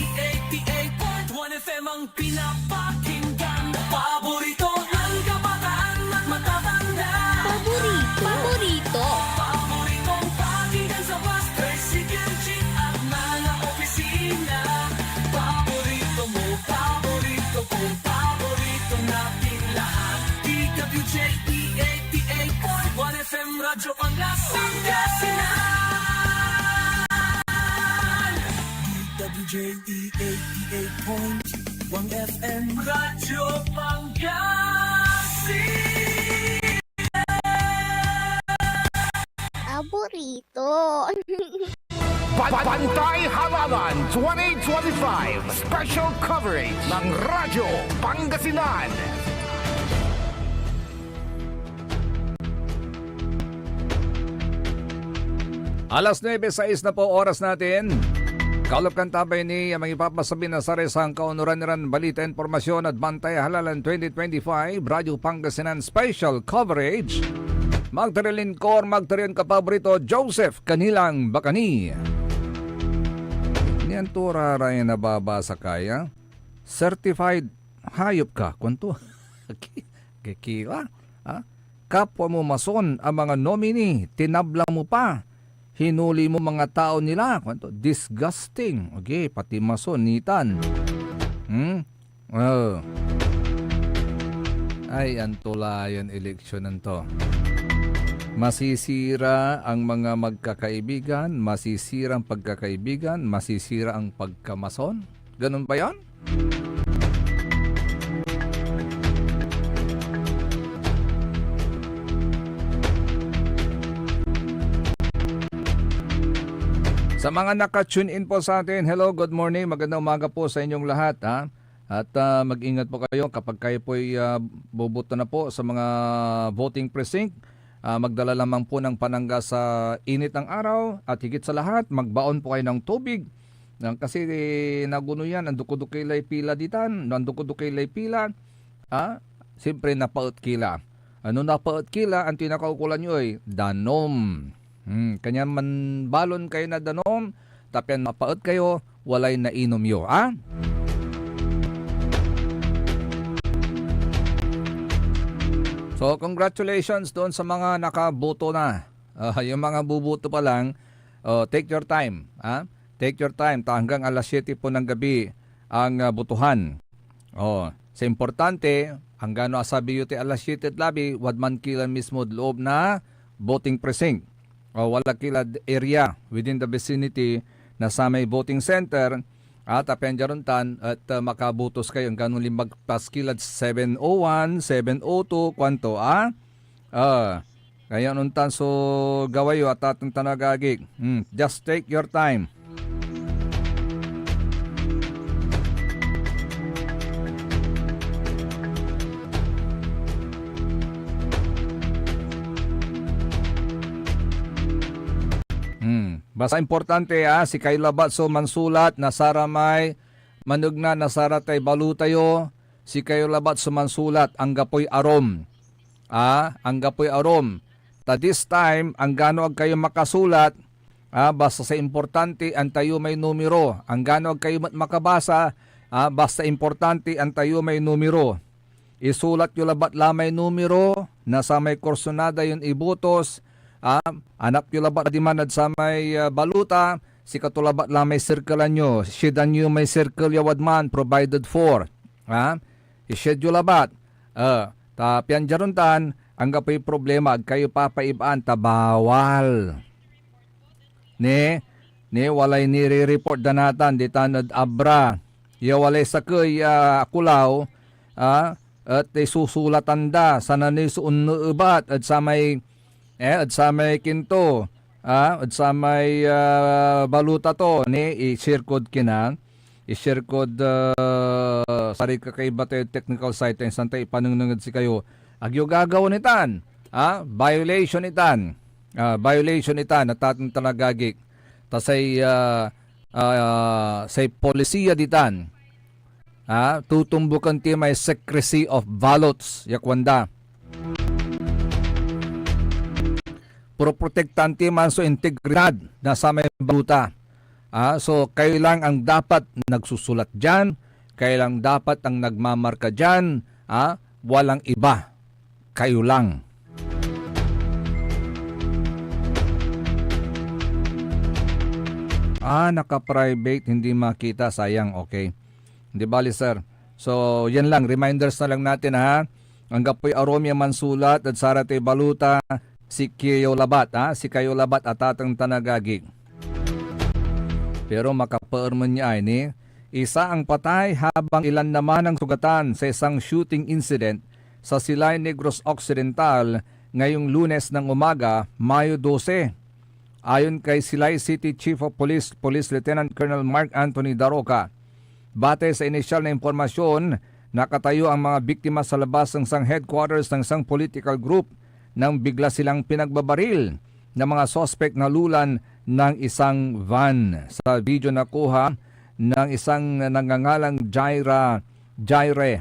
88.1 FM ang pinapakinggan. Paborito ng kabataan at matatanda. Paborito. Paborito. Paboritong pakinggan sa bus, tricycle, jeep at mga opisina. Paborito mo, paborito ko, paborito natin lahat. DWJE 88.1 FM Radyo Pangasinan. DWJE 88.1 FM Radyo Pangasinan. Paborito. Bantay Halalan 2025 Special Coverage ng Radyo Pangasinan. Alas 9:06 na po oras natin. Kalop kantabay ni mga ipapasabi na sa resang kaunuran-nuran balita, informasyon at Bantay Halalan 2025 Radyo Pangasinan Special Coverage. Magtarilin Kor, magtarilin kapaborito Joseph Kanilang Bakani. Niyan to rarayan na babasa kaya. Certified hayop ka. Kunto. Kikira. Kapwa mo mason ang mga nominee. Tinabla mo pa. Hinuli mo mga tao nila. Kunto. Disgusting. Okay, pati mason, nitan. Ay, antulayan eleksyon to. Masisira ang mga magkakaibigan, masisira ang pagkakaibigan, masisira ang pagkamason. Ganun ba yan? Sa mga naka-tune in po sa atin, hello, good morning, magandang umaga po sa inyong lahat. At mag-ingat po kayo kapag kayo po boboto na po sa mga voting precinct. Magdala lamang po ng panangga sa init ng araw at higit sa lahat, magbaon po kayo ng tubig. Kasi naguno yan, ang dukudukilay pila ditan, ang dukudukilay pila, siyempre napaot kila. Ano napaot kila, ang tinakaukulan nyo ay danom. Kanya man balon kayo na danom, tapyan mapaot kayo, walay na inom yo. So, congratulations doon sa mga nakaboto na. Yung mga buboto pa lang, take your time. Take your time. Hanggang alas 7 po ng gabi ang botohan. Sa importante, hanggang sabi yun alas 7 at labi, wadman kila mismo loob na voting precinct. Wala kila area within the vicinity na sa may voting center. At apenjaruntan at makabutos kayo ang ganun limbag paskilad 701, 702, kwanto kaya nuntan so gawayo at atong tanagagig. Just take your time. Basta importante si kayo labat so mansulat nasaramay manugna nasaratay balutayo si kayo labat so mansulat ang gapoy arom. Ang gapoy arom. This time ang gano ag kayo makasulat basta sa importante ang tayo may numero. Ang gano ag kayo makabasa basta importante ang tayo may numero. Isulat yo labat lamay numero nasa may korsonada yon ibutos. Anak yung labat di manad sa may baluta, si katulabat lang may circle nyo. Sidan nyo may circle yawad man provided for. I-shed yung labat. Tapian jaruntan, ang gapoy problema, kayo papaibaan, tabawal. Ne, walay nire-report danatan, di tanad abra. Walay sa kay akulaw, at susulatan da, sana ni suun ubat, at sa may kinto, at sa may baluta to, i-share code kina, i-share code sari ka kay Batay Technical Site, and santa ipanunungad si kayo, agyo gagawin itan, violation itan, at tatang talagagik, tasay say polisiya ditan, tutumbukan ti may secrecy of ballots, yakwanda. Protektanti man so integridad na sa may baluta. So kayo lang ang dapat nagsusulat dyan, kayo lang dapat ang nagmamarka dyan, walang iba, kayo lang. Naka-private, hindi makita, sayang, okay. Hindi bali sir. So yan lang, reminders na lang natin ang gapoy aromya mansulat at sarate baluta, si kayo labat, si kayo labat at atang tanagagig. Pero makapaerman niya isa ang patay habang ilan naman ang sugatan sa isang shooting incident sa Silay Negros Occidental ngayong Lunes ng umaga, Mayo 12. Ayon kay Silay City Chief of Police, Police Lieutenant Colonel Mark Anthony Daroca, batay sa inisyal na impormasyon, nakatayo ang mga biktima sa labas ng isang headquarters ng isang political group nang bigla silang pinagbabaril ng mga suspect na lulan ng isang van. Sa video na kuha ng isang nangangalang Jaire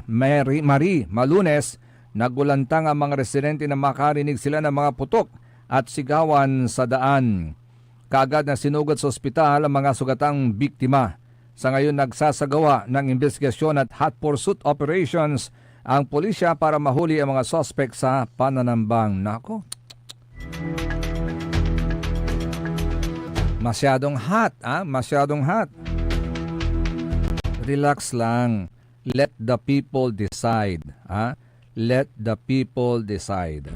Marie Malunes, nagulantang ang mga residente na makarinig sila ng mga putok at sigawan sa daan. Kaagad na sinugod sa ospital ang mga sugatang biktima. Sa ngayon nagsasagawa ng investigasyon at hot pursuit operations ang pulisya para mahuli ang mga suspect sa pananambang. Nako. Masyadong hot, masyadong hot. Relax lang. Let the people decide. Let the people decide.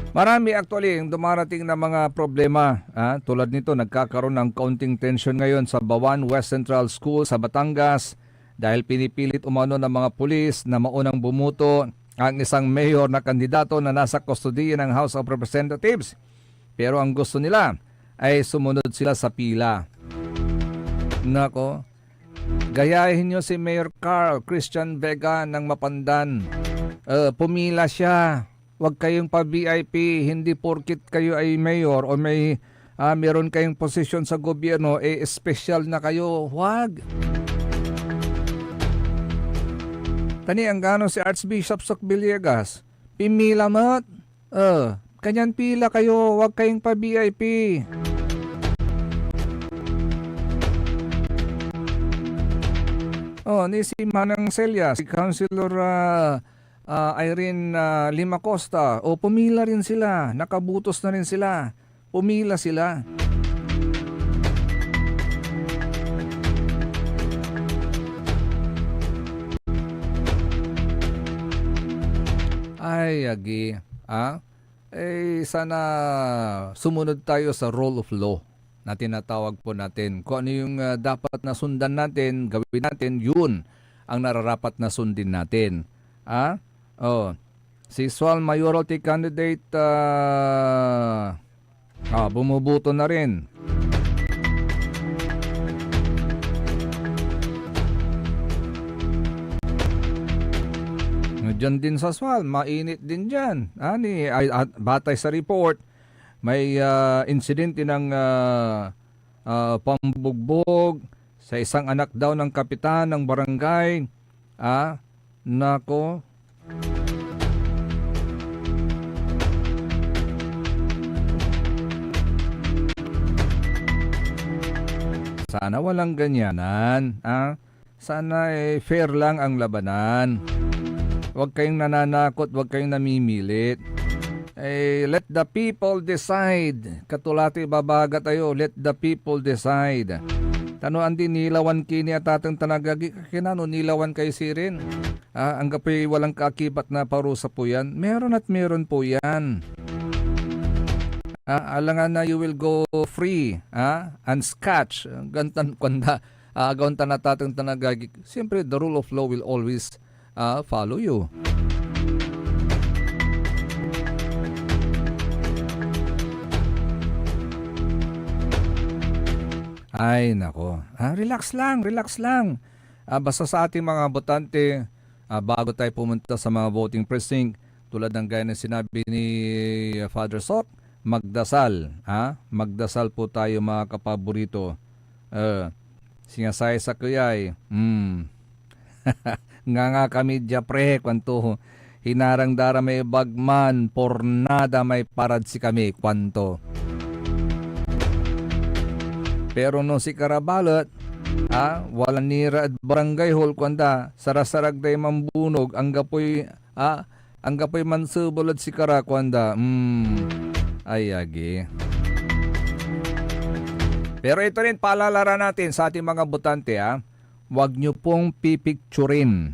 Marami actually yung dumarating na mga problema. Tulad nito, nagkakaroon ng kaunting tension ngayon sa Bawan West Central School sa Batangas dahil pinipilit umano ng mga pulis na maunang bumuto ang isang mayor na kandidato na nasa kustodiya ng House of Representatives. Pero ang gusto nila ay sumunod sila sa pila. Nako, gayahin nyo si Mayor Carl Christian Vega ng Mapandan. Pumila siya. Huwag kayong pa-VIP, hindi porkit kayo ay mayor o meron kayong posisyon sa gobyerno, special na kayo. Huwag. Tani ang gano si Archbishop Sok Villegas. Pimila mat. Kanyan pila kayo, huwag kayong pa-VIP. Ni si Manang Celia, si Councilor Irene Lima Costa, pumila rin sila, nakabutos na rin sila, pumila sila. Ay, agi, sana sumunod tayo sa rule of law na tinatawag po natin. Kung ano yung dapat na sundan natin, gawin natin, yun ang nararapat na sundin natin. Si Sual Mayoralty candidate bumubuto na rin. Diyan din sa Sual, mainit din dyan. Batay sa report, may insidente ng pambugbog sa isang anak daw ng kapitan ng barangay. Nako. Sana walang ganyanan. Sana fair lang ang labanan. Huwag kayong nananakot, huwag kayong namimilit. Let the people decide. Katulati babaga tayo, let the people decide. Tanoan din nilawan kini at atang tanagagi, kinano nilawan kay sirin. Ang kapoy walang kaakibat na parusa po yan. Meron at meron po yan. Alangan na you will go free, unscatch. Gantan kwanda, agawan tanatatang tanagagi. Siyempre, the rule of law will always follow you. Ay, nako. Relax lang, relax lang. Basta sa ating mga botante, bago tayo pumunta sa mga voting precinct, tulad ng gaya na sinabi ni Father Sok, magdasal. Magdasal po tayo mga kapaborito. Singasay sa kuyay. Nga kami dya pre, kwanto. Hinarang dara may bagman, pornada may parad si kami, kwanto. Pero no si Karabalot, wala nira at barangay hall kwanda, sarasarag day mambunog, ang gapoy mansubol at si Kara kwanda. Ay agi. Pero ito rin paalala natin sa ating mga botante, huwag nyo pong pipicturin.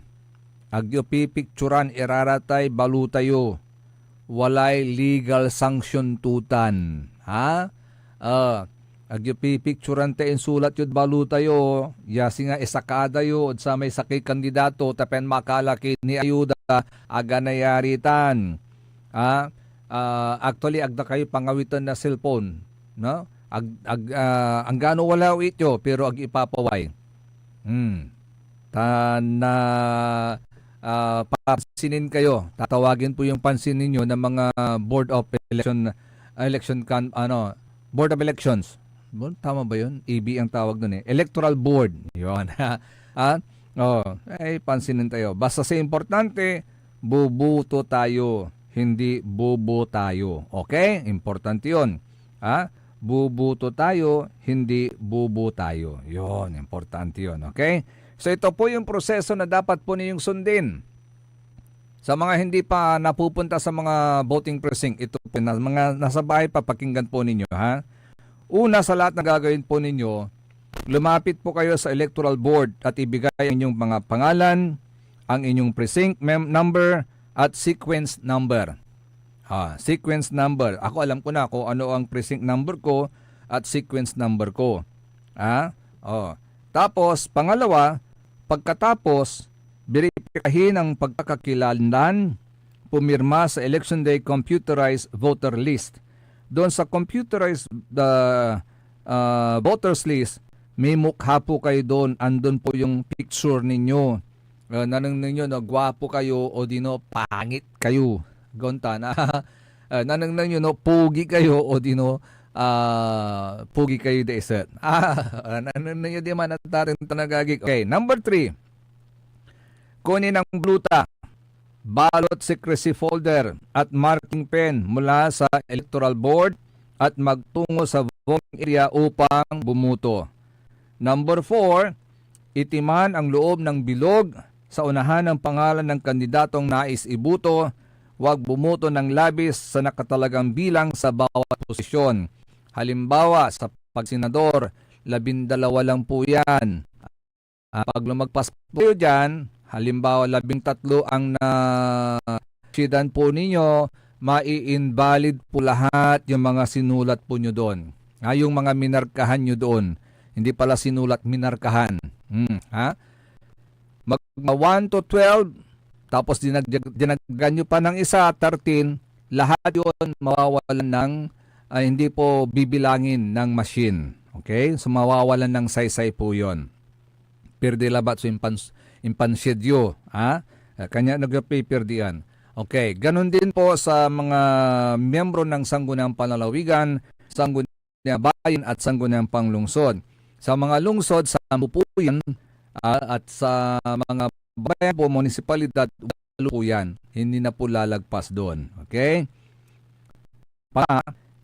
Huwag nyo pipicturan, iraratay, balutayo. Walay legal sanction tutan. Agyo pipicturan te sulat yun baluta yo, yasi nga isakada yo, sa may sakay kandidato, tapen makalaki ni ayuda, aga nayaritan. Actually, agda kayo pangawitan na cellphone. No? Ang gano wala ityo, pero ag ipapaway. Pansinin kayo, tatawagin po yung pansin ninyo ng mga Board of Board of Elections. Tama ba yun? EB ang tawag dun eh. Electoral Board. Yun. Pansinin tayo. Basta sa importante, bubuto tayo. Hindi bubo tayo. Okay? Importante yun. Bubuto tayo, hindi bubo tayo. Yun. Importante yun. Okay? So ito po yung proseso na dapat po ninyong sundin. Sa mga hindi pa napupunta sa mga voting precinct, ito po, mga nasa bahay pa, pakinggan po ninyo, ha? Una sa lahat na gagawin po ninyo, lumapit po kayo sa electoral board at ibigay ang inyong mga pangalan, ang inyong precinct number at sequence number. Sequence number. Ako alam ko na kung ano ang precinct number ko at sequence number ko. Tapos, pangalawa, pagkatapos, verifikahin ang pagkakakilanlan, pumirma sa Election Day Computerized Voter List. Doon sa computerized voters list, may mukha po kayo doon. Andun po yung picture ninyo. Nanang ninyo, gwapo kayo o dino, pangit kayo. Gonta na. Nanang ninyo, pugi kayo o dino, pugi kayo deset. Nanang ninyo, di man natarin tanagagig. Okay, number 3. Kunin ang bluta, ballot secrecy folder at marking pen mula sa electoral board at magtungo sa voting area upang bumuto. Number 4, itiman ang loob ng bilog sa unahan ng pangalan ng kandidatong nais ibuto. Huwag bumuto ng labis sa nakatalagang bilang sa bawat posisyon. Halimbawa, sa pagsenador, 12 lang po yan. Pag lumagpas po kayo dyan, halimbawa 13 ang sidan po ninyo, mai-invalid po lahat yung mga sinulat po nyo doon. Yung mga minarkahan nyo doon. Hindi pala sinulat, minarkahan. Mag 1 to 12, tapos dinagdagan nyo pa ng isa, 13, lahat yun mawawalan ng, hindi po bibilangin ng machine. Okay? So mawawalan ng saysay po yun. Perde labat so impansidyo. Kanya nag-paper diyan. Okay, ganun din po sa mga miyembro ng Sangguniang Panlalawigan, Sangguniang Bayan at Sangguniang Panglungsod. Sa mga lungsod, sa Bupuyan at sa mga bayan po, munisipalidad, walo po yan. Hindi na po lalagpas doon. Okay?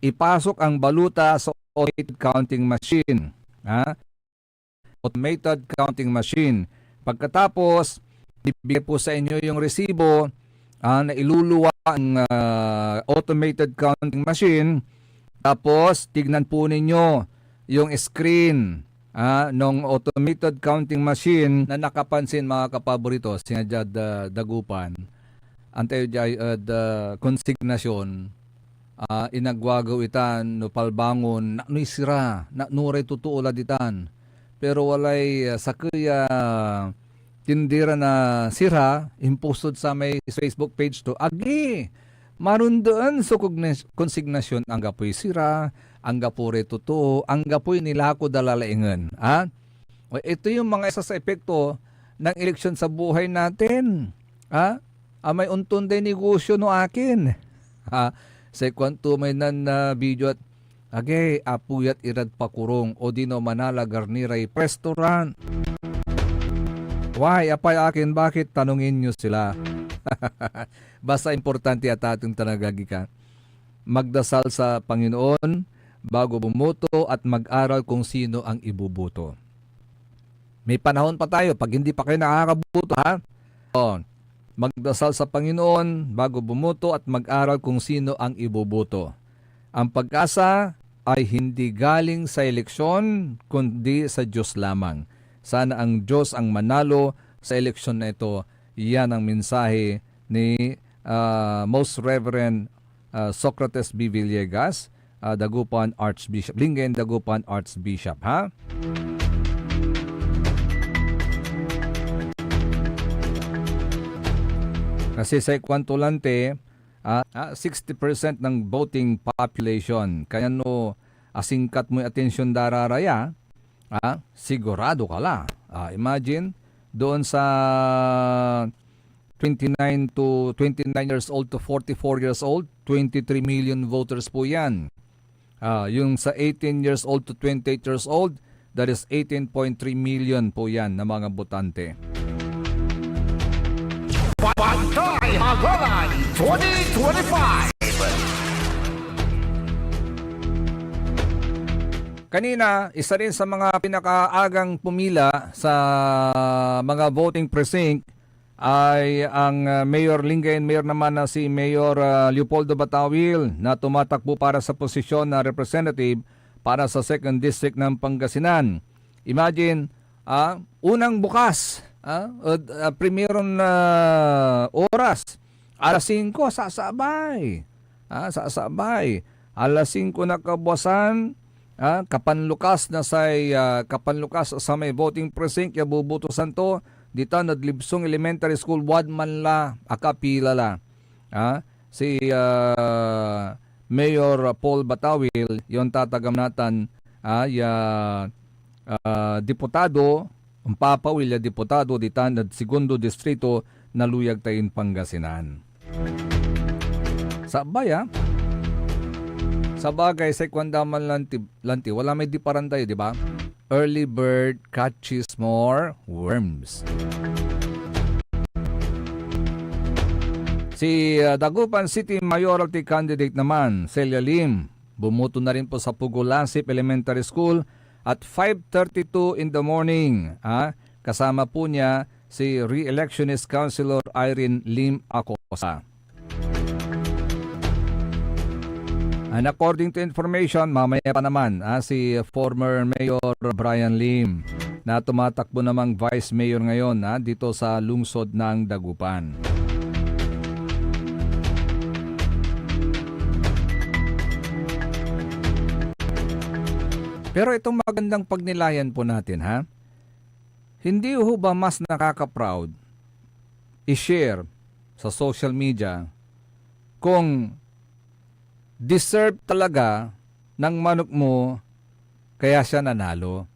Ipasok ang baluta sa automated counting machine. Automated counting machine. Pagkatapos, bibigay po sa inyo yung resibo na iluluwa ang automated counting machine. Tapos, tignan po ninyo yung screen ng automated counting machine na nakapansin mga kapaborito, sinadya dagupan. Antayo dyan konsignasyon, inagwagaw itan, no palbangon, na sira, na nuray totoo laditan. Pero walay sakya tindira na sira, impostod sa may Facebook page to. Agi, marundoan sa konsignasyon, ang gapoy sira, ang gapoy totoo, ang gapoy nilako dalalaingan. Ito yung mga isa sa epekto ng eleksyon sa buhay natin. May untun din negosyo no akin. Sa kwanto may nan video at agay, apuyat irad pakurong o dino Manala Garniray Restaurant. Why? Apay akin, bakit? Tanungin nyo sila. Basta importante at ating tanagagi ka. Magdasal sa Panginoon bago bumuto at mag-aral kung sino ang ibubuto. May panahon pa tayo pag hindi pa kayo nakakabuto, ha? Magdasal sa Panginoon bago bumuto at mag-aral kung sino ang ibubuto. Ang pag-asa ay hindi galing sa eleksyon, kundi sa Diyos lamang. Sana ang Diyos ang manalo sa eleksyon na ito. Yan ang mensahe ni Most Reverend Socrates B. Villegas, Dagupan Archbishop. Lingayen Dagupan Archbishop, ha? Kasi sa Kwantolante, 60% ng voting population. Kaya no, asingkat mo yung atensyon dararaya, sigurado ka la. Imagine, doon sa 29 years old to 44 years old, 23 million voters po yan. Yung sa 18 years old to 28 years old, that is 18.3 million po yan na mga botante. Pantay Halalan 2025. Kanina, isa rin sa mga pinakaagang pumila sa mga voting precinct ay ang Mayor Lingayen Mayor naman na si Mayor Leopoldo Batawil na tumatakbo para sa posisyon na representative para sa 2nd District ng Pangasinan. Imagine, unang bukas, primerong oras, alas 5, sasabay. Sasabay. Alas 5 na kabuwasan, kapanlukas na kapanlukas sa may voting precinct ya bubutusan to dito Nadlibsong Elementary School wad man la akapila la si Mayor Paul Batawil yon tatagam natan diputado ang papawil ya diputado dito nad segundo distrito na Luyag Tayin Pangasinan sa baya. Sa bagay, sa kwandaman lanti, wala may di paranday, di ba? Early bird catches more worms. Si Dagupan City Mayoralty candidate naman, Celia Lim, bumuto na rin po sa Pugulasip Elementary School at 5:32 in the morning. Kasama po niya si re-electionist Councilor Irene Lim Acosta. And according to information, mamaya pa naman si former Mayor Brian Lim na tumatakbo namang Vice Mayor ngayon dito sa lungsod ng Dagupan. Pero itong magandang pagnilayan po natin hindi ho ba mas nakaka-proud i-share sa social media kung deserve talaga ng manok mo kaya siya nanalo.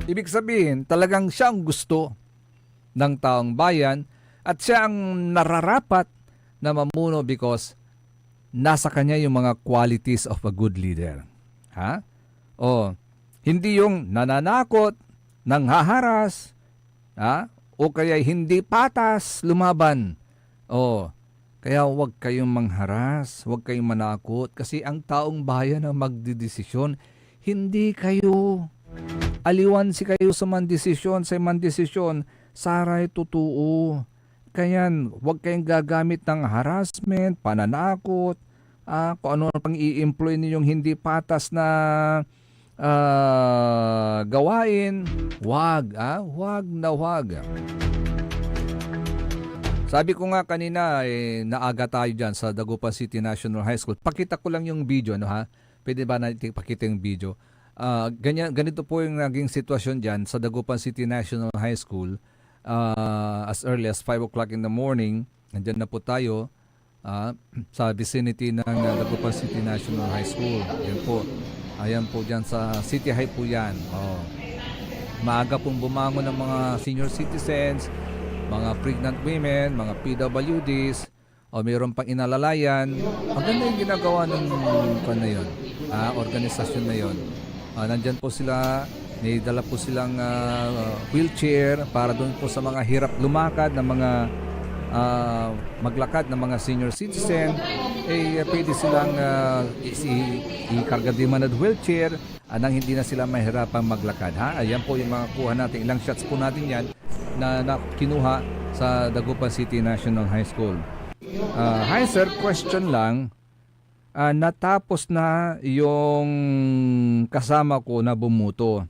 Ibig sabihin, talagang siya ang gusto ng taong bayan at siya ang nararapat na mamuno because nasa kanya yung mga qualities of a good leader. Hindi yung nananakot, nanghaharas, o kaya hindi patas lumaban. Kaya huwag kayong mangharas, huwag kayong manakot kasi ang taong bayan ang magdidesisyon. Hindi kayo. Aliwansi kayo sa mandesisyon, saray totoo. Kaya huwag kayong gagamit ng harassment, pananakot, kung ano pang i-employ ninyong hindi patas na gawain. Huwag na huwag. Sabi ko nga kanina, naaga tayo dyan sa Dagupan City National High School. Pakita ko lang yung video, Pwede ba natin pakita yung video? Ganito po yung naging sitwasyon dyan sa Dagupan City National High School. As early as 5 o'clock in the morning, nandyan na po tayo sa vicinity ng Dagupan City National High School. Ayan po dyan sa City High po yan. Maaga pong bumangon ng mga senior citizens, mga pregnant women, mga PWDs, mayroon pang inalalayan. Ang ganda yung ginagawa ng organisasyon na yon. Nandyan po sila, may dala po silang wheelchair para doon po sa mga hirap lumakad na mga maglakad ng mga senior citizen. Pwede silang ikarga din man ng wheelchair nang hindi na sila mahirapang maglakad. Ayan po yung mga kuha natin. Ilang shots po natin yan na kinuha sa Dagupan City National High School. Hi sir, question lang. Natapos na yung kasama ko na bumuto.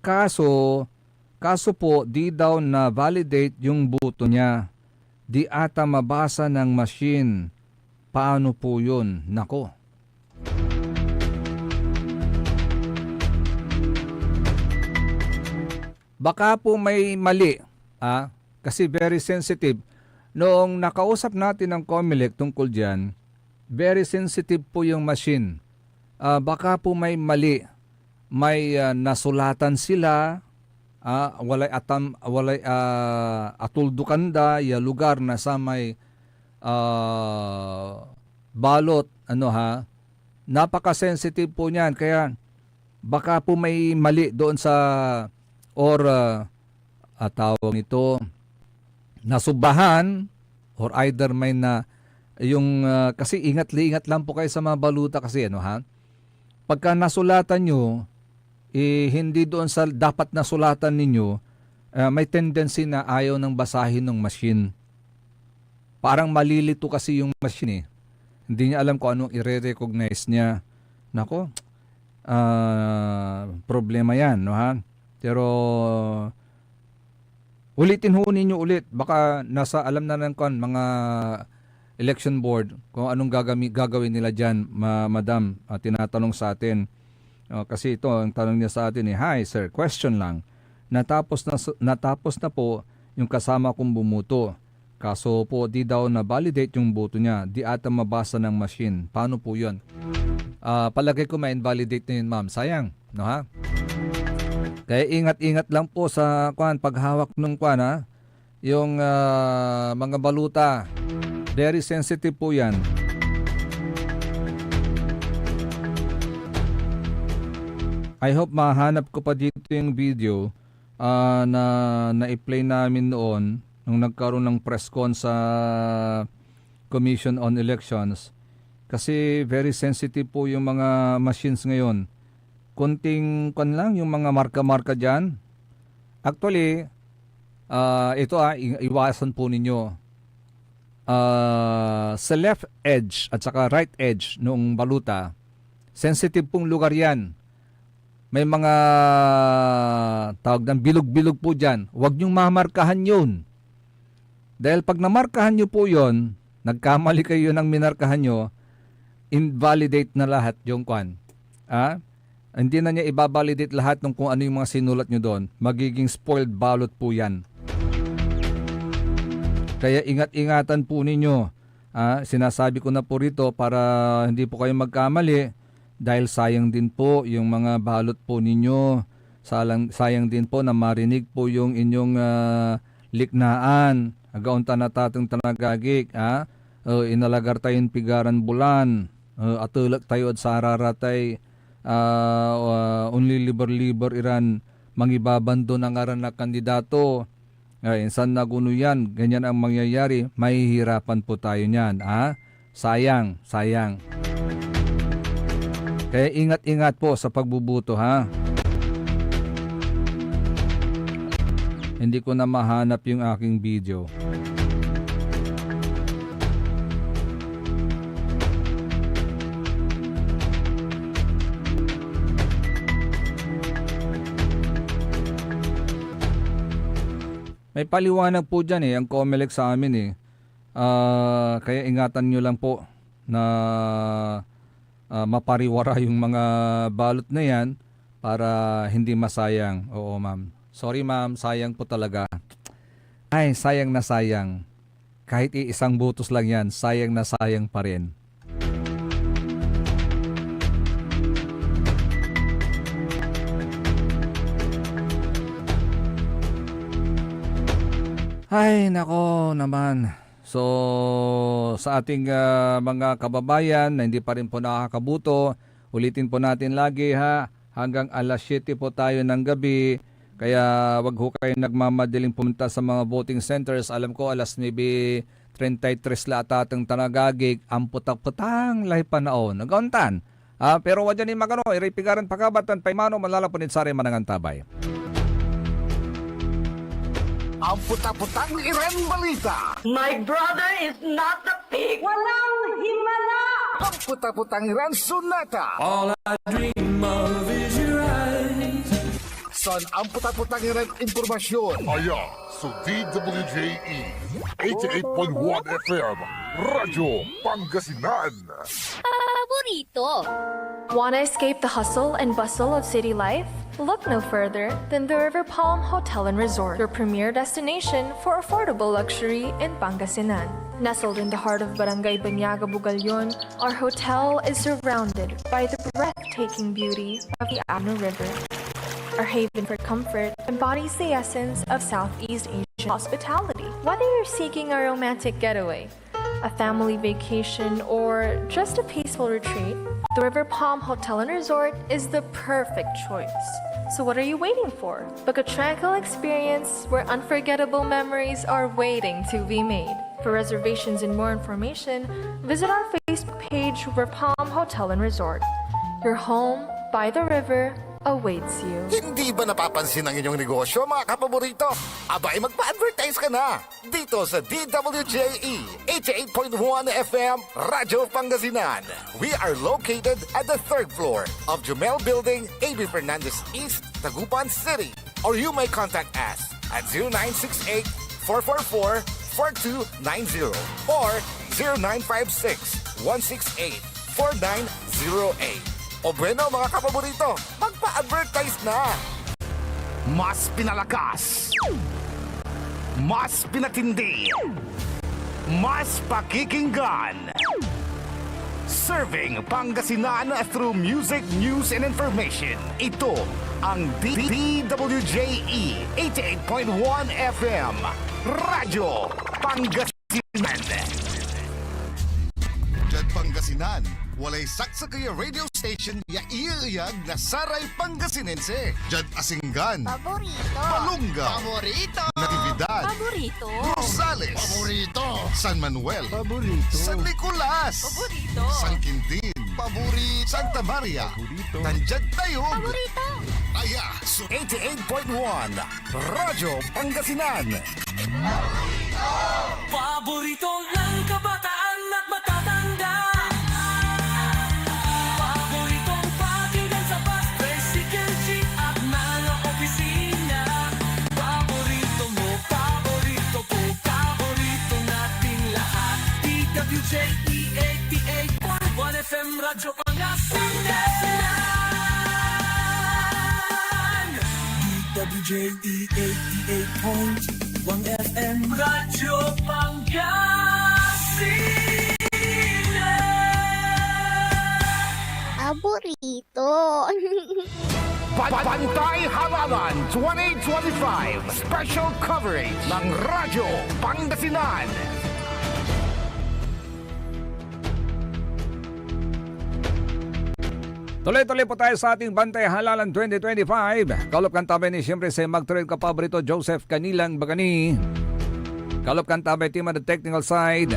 Kaso po, di daw na validate yung boto niya. Di ata mabasa ng machine. Paano po yun? Nako, baka po may mali, kasi very sensitive. Noong nakausap natin ng COMELEC tungkol dyan, very sensitive po yung machine. Baka po may mali, may nasulatan sila, walay atuldukanda ya lugar na sa may balot, napaka-sensitive po niyan, kaya baka po may mali doon sa or tawag nito nasubahan or either may na yung kasi ingat lang po kayo sa mga baluta kasi pagka nasulatan nyo hindi doon sa dapat nasulatan ninyo, may tendency na ayaw ng basahin ng machine. Parang malilito kasi yung machine hindi niya alam kung anong i-recognize niya. Nako, problema yan, Pero ulitin ho ninyo ulit, baka nasa alam na ng mga election board kung anong gagawin nila dyan, madam, tinatanong sa atin. Kasi ito, ang tanong niya sa atin hi sir, question lang, natapos na po yung kasama kong bumuto, kaso po di daw na-validate yung boto niya, di ata mabasa ng machine, paano po yun? Palagay ko ma-invalidate na yun, ma'am. Sayang, Kaya ingat-ingat lang po sa paghawak ng yung mga baluta. Very sensitive po yan. I hope mahanap ko pa dito yung video na na-play namin noon nung nagkaroon ng press con sa Commission on Elections. Kasi very sensitive po yung mga machines ngayon. Konting lang yung mga marka-marka dyan. Actually, ito iwasan po ninyo. Sa left edge at saka right edge noong baluta, sensitive pong lugar yan. May mga tawag ng bilog-bilog po dyan. Huwag niyong mamarkahan yun. Dahil pag namarkahan nyo po yun, nagkamali kayo ng minarkahan nyo, invalidate na lahat yung Hindi na niya ibabalidate lahat ng kung ano yung mga sinulat nyo doon. Magiging spoiled ballot po yan. Kaya ingat-ingatan po ninyo. Sinasabi ko na po rito para hindi po kayo magkamali dahil sayang din po yung mga balot po ninyo. Sayang din po na marinig po yung inyong liknaan. Agaunta na tatang tanagagik. Inalagar tayong pigaran bulan. Atulak tayo at sararatay. Only liber-liber iran mangibabando ng aran na kandidato. Insan na guno yan, ganyan ang mangyayari, mahihirapan po tayo niyan. Sayang. Kaya ingat-ingat po sa pagbubuto, Hindi ko na mahanap yung aking video. May paliwanag po dyan ang COMELEC sa amin kaya ingatan nyo lang po na mapariwara yung mga balot na yan para hindi masayang. Oo ma'am. Sorry ma'am, sayang po talaga. Ay, sayang na sayang. Kahit isang butos lang yan, sayang na sayang pa rin. Ay, nako naman. So, sa ating mga kababayan na hindi pa rin po nakakabuto, ulitin po natin lagi hanggang alas 7 po tayo ng gabi. Kaya wag ho kayo nagmamadaling pumunta sa mga voting centers. Alam ko alas 9:33 la atatang tanagagig, ang putak-putang lahi panaon. Nagauntan. Pero wadyan ni magano, iripigaran pagabatan paimano malalapunit sari manangan tabay. Ang puta-putang Iren Balita. My brother is not the pig. Walang himala. Ang puta-putang Iren Sunata. All I dream of is your eyes. Son, ang puta-putang Iren Impormasyon. Aya sa DWJE 88.1 FM Radyo Pangasinan. paborito. Wanna escape the hustle and bustle of city life? Look no further than the River Palm Hotel and Resort, your premier destination for affordable luxury in Pangasinan. Nestled in the heart of Barangay Banyaga, Bugalyon, our hotel is surrounded by the breathtaking beauty of the Abno River. Our haven for comfort embodies the essence of Southeast Asian hospitality. Whether you're seeking a romantic getaway, a family vacation, or just a peaceful retreat, the River Palm Hotel and Resort is the perfect choice. So what are you waiting for? Book a tranquil experience where unforgettable memories are waiting to be made. For reservations and more information, visit our Facebook page, River Palm Hotel and Resort. Your home by the river awaits you. Hindi ba napapansin ang inyong negosyo, mga kapaborito? Abay, magpa-advertise ka na dito sa DWJE 88.1 FM Radyo Pangasinan. We are located at the 3rd floor of Jumel Building, A.B. Fernandez East, Tagupan City. Or you may contact us at 0968-444-4290 or 0956-168-4908. O bueno, mga kapaborito, magpa-advertise na! Mas pinalakas, mas pinatindi, mas pakikinggan. Serving Pangasinan through music, news, and information. Ito ang DWJE 88.1 FM Radyo Pangasinan. Diyan Pangasinan, walay saksakaya radio station ya iiyag na saray Pangasinense. Diyan Asinggan, Paborito. Balunga, Paborito. Natividad, Paborito. Rosales, Paborito. San Manuel, Paborito, San Nicolas, Paborito. San Quintin, Paborito, Santa Maria, Paborito, Tanjag Tayog, Paborito. Aya, so 88.1 Radyo Pangasinan. Paborito ng kabataan at matatanda. Paboritong pakinggan sa bus, tricycle, jeep at mga opisina. Paborito mo, paborito ko, paborito nating lahat. DWJE 88.1 FM Radyo Pangasinan. DWJE 88.1 FM Radyo Pangasinan. Paborito. Pantay Halalan 2025 Special Coverage ng Radyo Pangasinan. Tuloy-tuloy po tayo sa ating Bantay Halalan 2025. Kalop kan tabi ni siyempre sa magtuloy ka paborito Joseph Canilang Bagani. Kalop kan tabi team on the technical side.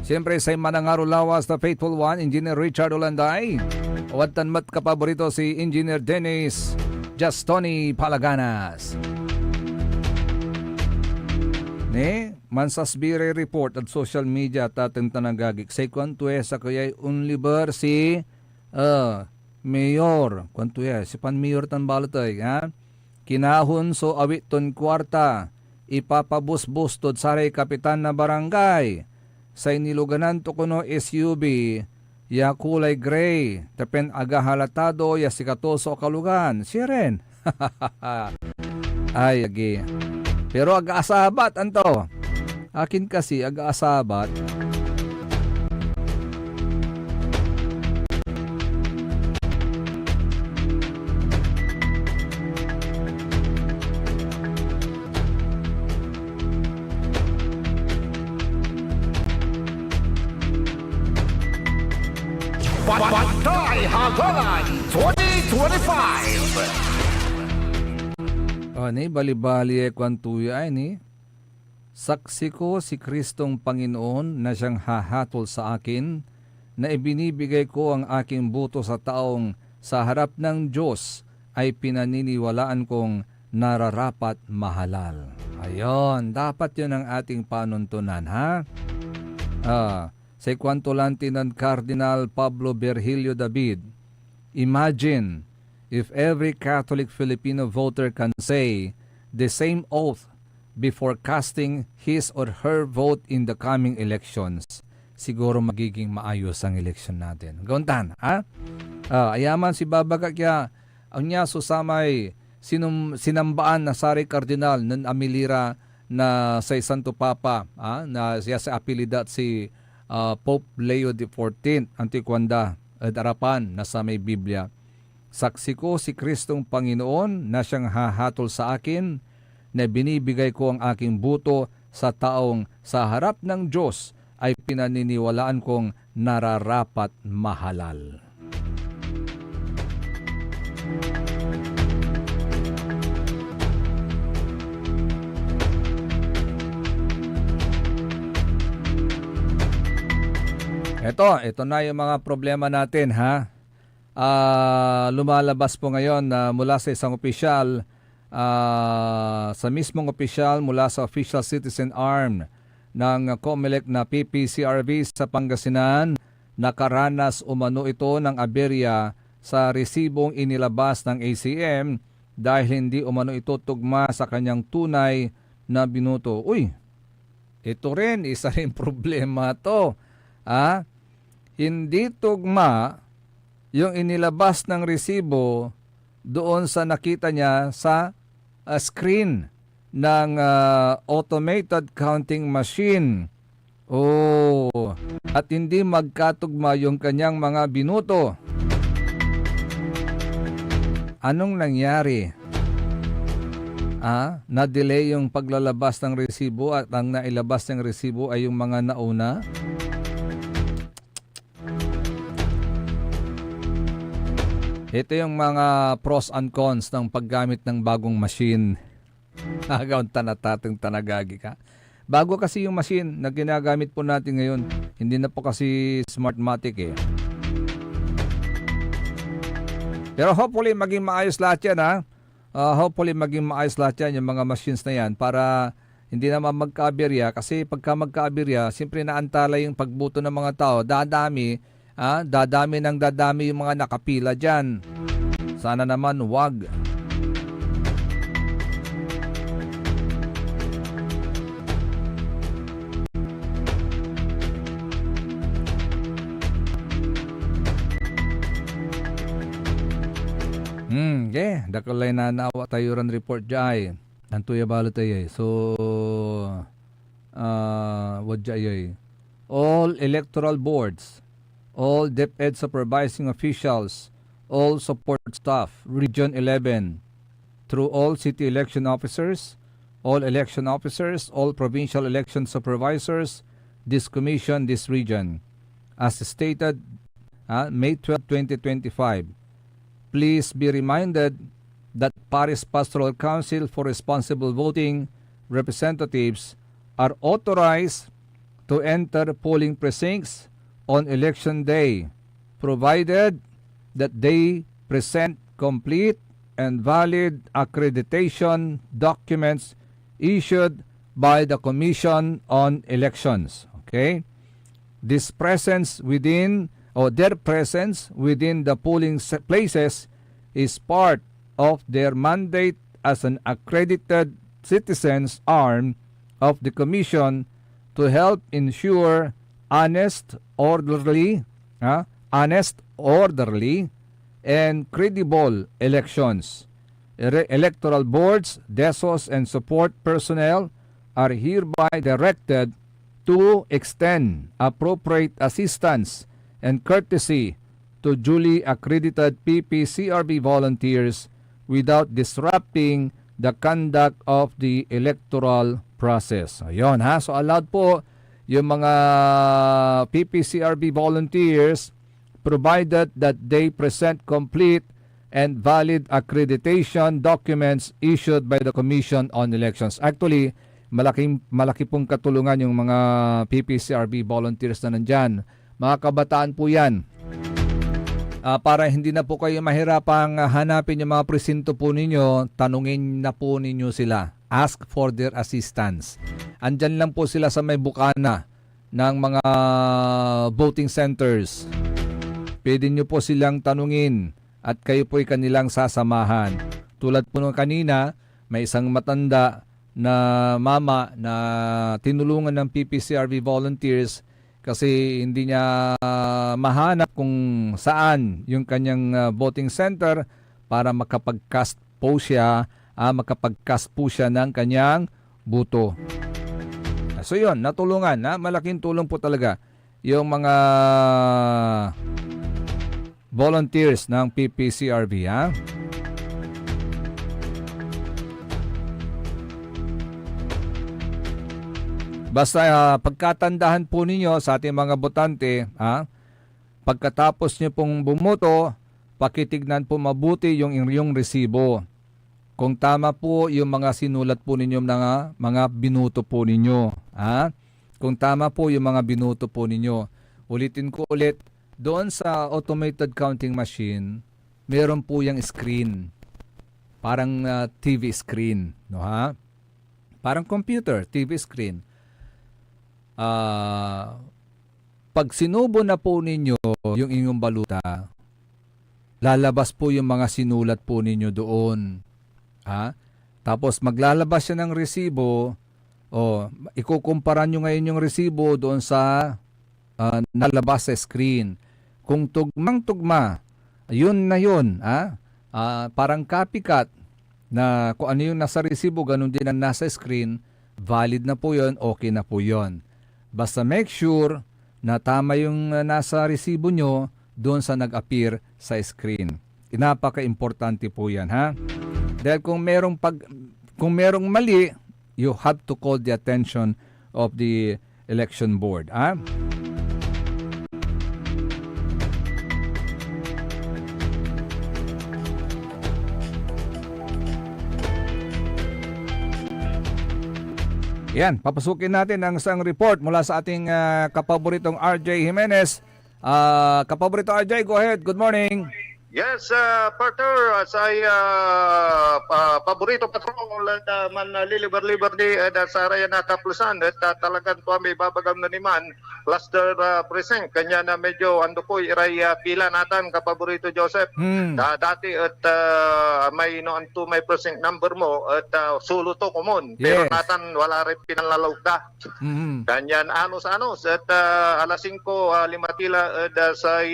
Siyempre sa Manangaro Lawas, the faithful one, Engineer Richard Olanday. Watan mat ka paborito si Engineer Dennis Justoni Palaganas. Ne, mansasbire report at social media tateng tanagagik. Say kwanto sa kaya'y unliber si Mayor, kwanto si pan Mayor tan balatay, ha? Kinahon so awit ton kwarta, ipapabus-bus tod saray kapitan na barangay. Sa iniluganan to kuno SUV, ya kulay gray, tapen aga halatado, ya sikatoso kalugan. Siya rin. Ay, agi. Pero aga asabat, anto. Akin kasi, aga asabat. Bantay Halalan 2025. Ni bali-bali kwantuya ay ni. Saksi ko si Kristong Panginoon na siyang hahatol sa akin na ibinibigay ko ang aking buto sa taong sa harap ng Diyos ay pinaniniwalaan kong nararapat mahalal. Ayon, dapat yun ang ating panuntunan, ha? Sa kwantulanti ng Cardinal Pablo Virgilio David, imagine if every Catholic Filipino voter can say the same oath before casting his or her vote in the coming elections. siguro magiging maayos ang eleksyon natin. Gauntan, ha? Ayaman si Babaga kaya ang niya susamay sinambaan na sari kardinal ng Amilira na sa Santo Papa, na siya sa apelidat si Pope Leo XIV, Antiquanda at Arapan na sa may Biblia. Saksi ko si Kristong Panginoon na siyang hahatol sa akin na binibigay ko ang aking buto sa taong sa harap ng Diyos ay pinaniniwalaan kong nararapat mahalal. Ito na yung mga problema natin, ha? Lumalabas po ngayon mula sa isang opisyal, sa mismong opisyal mula sa Official Citizen Arm ng COMELEC na PPCRV sa Pangasinan, nakaranas umano ito ng aberya sa resibong inilabas ng ACM dahil hindi umano ito tugma sa kanyang tunay na binuto. Uy, ito rin, isa rin problema to. Hindi tugma yung inilabas ng resibo doon sa nakita niya sa screen ng automated counting machine. At hindi magkatugma yung kanyang mga binuto. Anong nangyari? Na-delay yung paglalabas ng resibo at ang nailabas ng resibo ay yung mga nauna? Ito yung mga pros and cons ng paggamit ng bagong machine. Nagaunta na tatang tanagagi ka. Bago kasi yung machine na ginagamit po natin ngayon. Hindi na po kasi Smartmatic eh. Pero hopefully maging maayos lahat yan, ha. Hopefully maging maayos lahat yan, yung mga machines na yan, para hindi naman magka-aberya. Kasi pagka magka-aberya, siyempre naantala yung pagbuto ng mga tao. Dadami yung mga nakapila dyan. Sana naman wag. Dakulay na nawa tayo ran report jay. Nantuya balo tayo. So, what jay? All electoral boards, all DepEd supervising officials, all support staff, Region 11, through all city election officers, all provincial election supervisors, this commission, this region. As stated, May 12, 2025, please be reminded that Paris Pastoral Council for Responsible Voting representatives are authorized to enter polling precincts on election day, provided that they present complete and valid accreditation documents issued by the Commission on Elections. Okay? Their presence within the polling places is part of their mandate as an accredited citizens arm of the Commission to help ensure honest, orderly, and credible elections. Electoral boards, DESOs, and support personnel are hereby directed to extend appropriate assistance and courtesy to duly accredited PPCRB volunteers without disrupting the conduct of the electoral process. Ayun, ha. So allowed po yung mga PPCRB volunteers provided that they present complete and valid accreditation documents issued by the Commission on Elections. Actually, malaki pong katulungan yung mga PPCRB volunteers na nandyan. Mga kabataan po yan. Para hindi na po kayo mahirapang hanapin yung mga presinto po ninyo, tanungin na po ninyo sila. Ask for their assistance. Andyan lang po sila sa may bukana ng mga voting centers. Pwede nyo po silang tanungin at kayo po'y kanilang sasamahan. Tulad po nung kanina, may isang matanda na mama na tinulungan ng PPCRB volunteers kasi hindi niya mahanap kung saan yung kanyang voting center para makapag-cast po siya, makapag-cast po siya ng kanyang boto. So yun, natulungan, malaking tulong po talaga yung mga volunteers ng PPCRB, ha? Basta pagkatandahan po ninyo sa ating mga botante, pagkatapos nyo pong bumoto, pakitignan po mabuti yung inyong resibo. Kung tama po yung mga sinulat po ninyo ng mga binuto po ninyo. Kung tama po yung mga binuto po ninyo. Ulitin ko ulit, doon sa automated counting machine, meron po yung screen. Parang TV screen. No, ha? Parang computer, TV screen. Pag sinubo na po ninyo yung inyong baluta, lalabas po yung mga sinulat po ninyo doon. Tapos maglalabas siya ng resibo, ikukumpara nyo ngayon yung resibo doon sa nalabas sa screen. Kung tugmang-tugma, yun na yun. Parang copycat na kung ano yung nasa resibo, ganun din ang nasa screen, valid na po yun, okay na po yun. Basta make sure na tama yung nasa resibo nyo doon sa nag-appear sa screen. Napaka-importante po yan, ha? Dahil kung merong mali, you have to call the attention of the election board, ha? Yan, papasukin natin ang isang report mula sa ating kapaboritong RJ Jimenez. Kapaborito RJ, go ahead. Good morning. Yes, partner, sa paborito patrol man liliber-liber di sa raya na kaplusan at talagang po may babagam na niman cluster present kanya na medyo ando po iray pila natan kapaborito Joseph. Dati at may noon to may present number mo at sulo to common pero natan wala rin pinalalawda. Kanyan anos at alas 5 limatila sa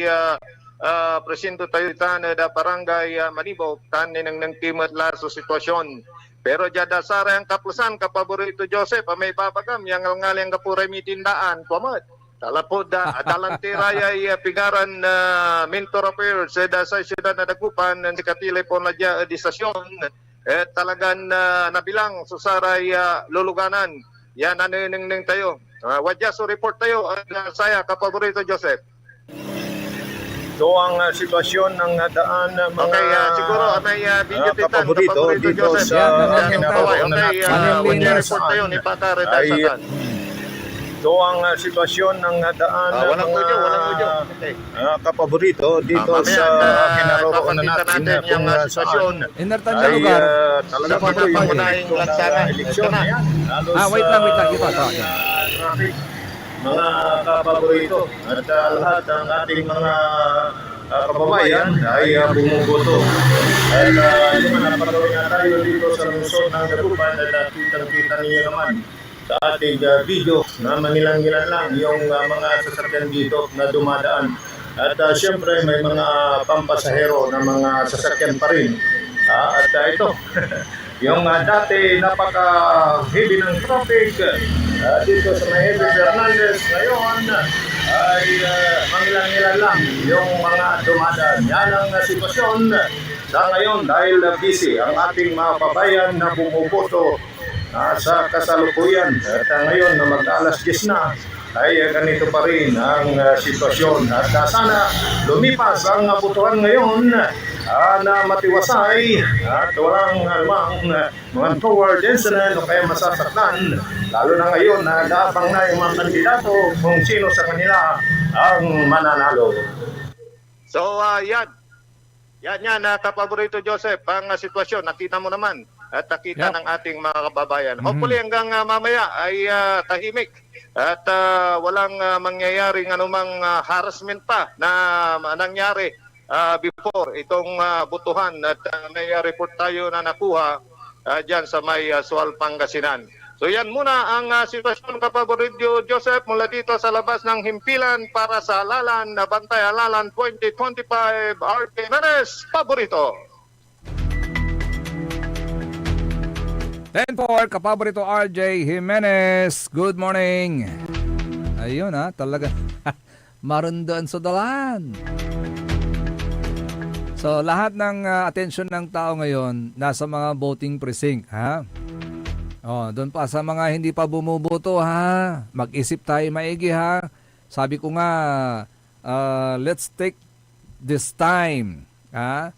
presinto tayo da barangay Manibo tanin ng timat la sa sitwasyon. Pero jada sara ang kaplusan kapaborito Joseph may babagam yang ngaling kapuray mitindaan pamat. Talapod talantira ay pigaran mentor affairs da sa siyudad na Dagupan ng sikatile po na dya di stasyon talagan nabilang susaray luluganan. Yan naniningning tayo. Wadya so report tayo saya kapaborito Joseph. So ang sitwasyon ng daan ng mga siguro may video kapaborito dito sa kinaroonan natin ay so ang sitwasyon ng daan ng mga kapaborito dito sa kinaroonan natin kung saan ay talaga pa yung eleksyon. Wait lang. Mga kapaborito at lahat ng ating mga kababayan ay bumuboto. At yung napagawin na tayo dito sa lungsod ng Dagupan at kitang-kita niyo naman sa ating video na mangilang-ngilan lang yung mga sasakyan dito na dumadaan. At siyempre may mga pampasahero na mga sasakyan pa rin. At ito, yung dati napaka-heavy ng traffic dito sa Mayebe Fernandez ngayon ay mangilang-ngilan lang yung mga dumadaan. Yan ang sitwasyon sa ngayon dahil busy ang ating mga kababayan na bumuboto sa kasalukuyan. At ngayon na mag-alas 10 na ay ganito pa rin ang sitwasyon. At sana lumipas ang botohan ngayon na matiwasay at walang mga toward incident o kaya masasaktan. Lalo na ngayon na naabang na yung mga kandidato kung sino sa kanila ang mananalo. So yan kapaborito Joseph, ang sitwasyon nakita mo naman at nakita ng ating mga kababayan. Hopefully hanggang mamaya ay tahimik at walang mangyayaring anumang harassment pa na nangyari before itong butuhan at may report tayo na nakuha dyan sa may Sual, Pangasinan. So yan muna ang sitwasyon, Kapaborityo Joseph, mula dito sa labas ng himpilan para sa Halalan na Bantay Halalan 2025 RK Menes, Paborito. 10-4, kapaborito RJ Jimenez. Good morning. Ayun talaga. Marundan sa dalan. So, lahat ng atensyon ng tao ngayon nasa mga voting precinct, ha? Doon pa sa mga hindi pa bumuboto, ha? Mag-isip tayo maigi, ha? Sabi ko nga, let's take this time, ha?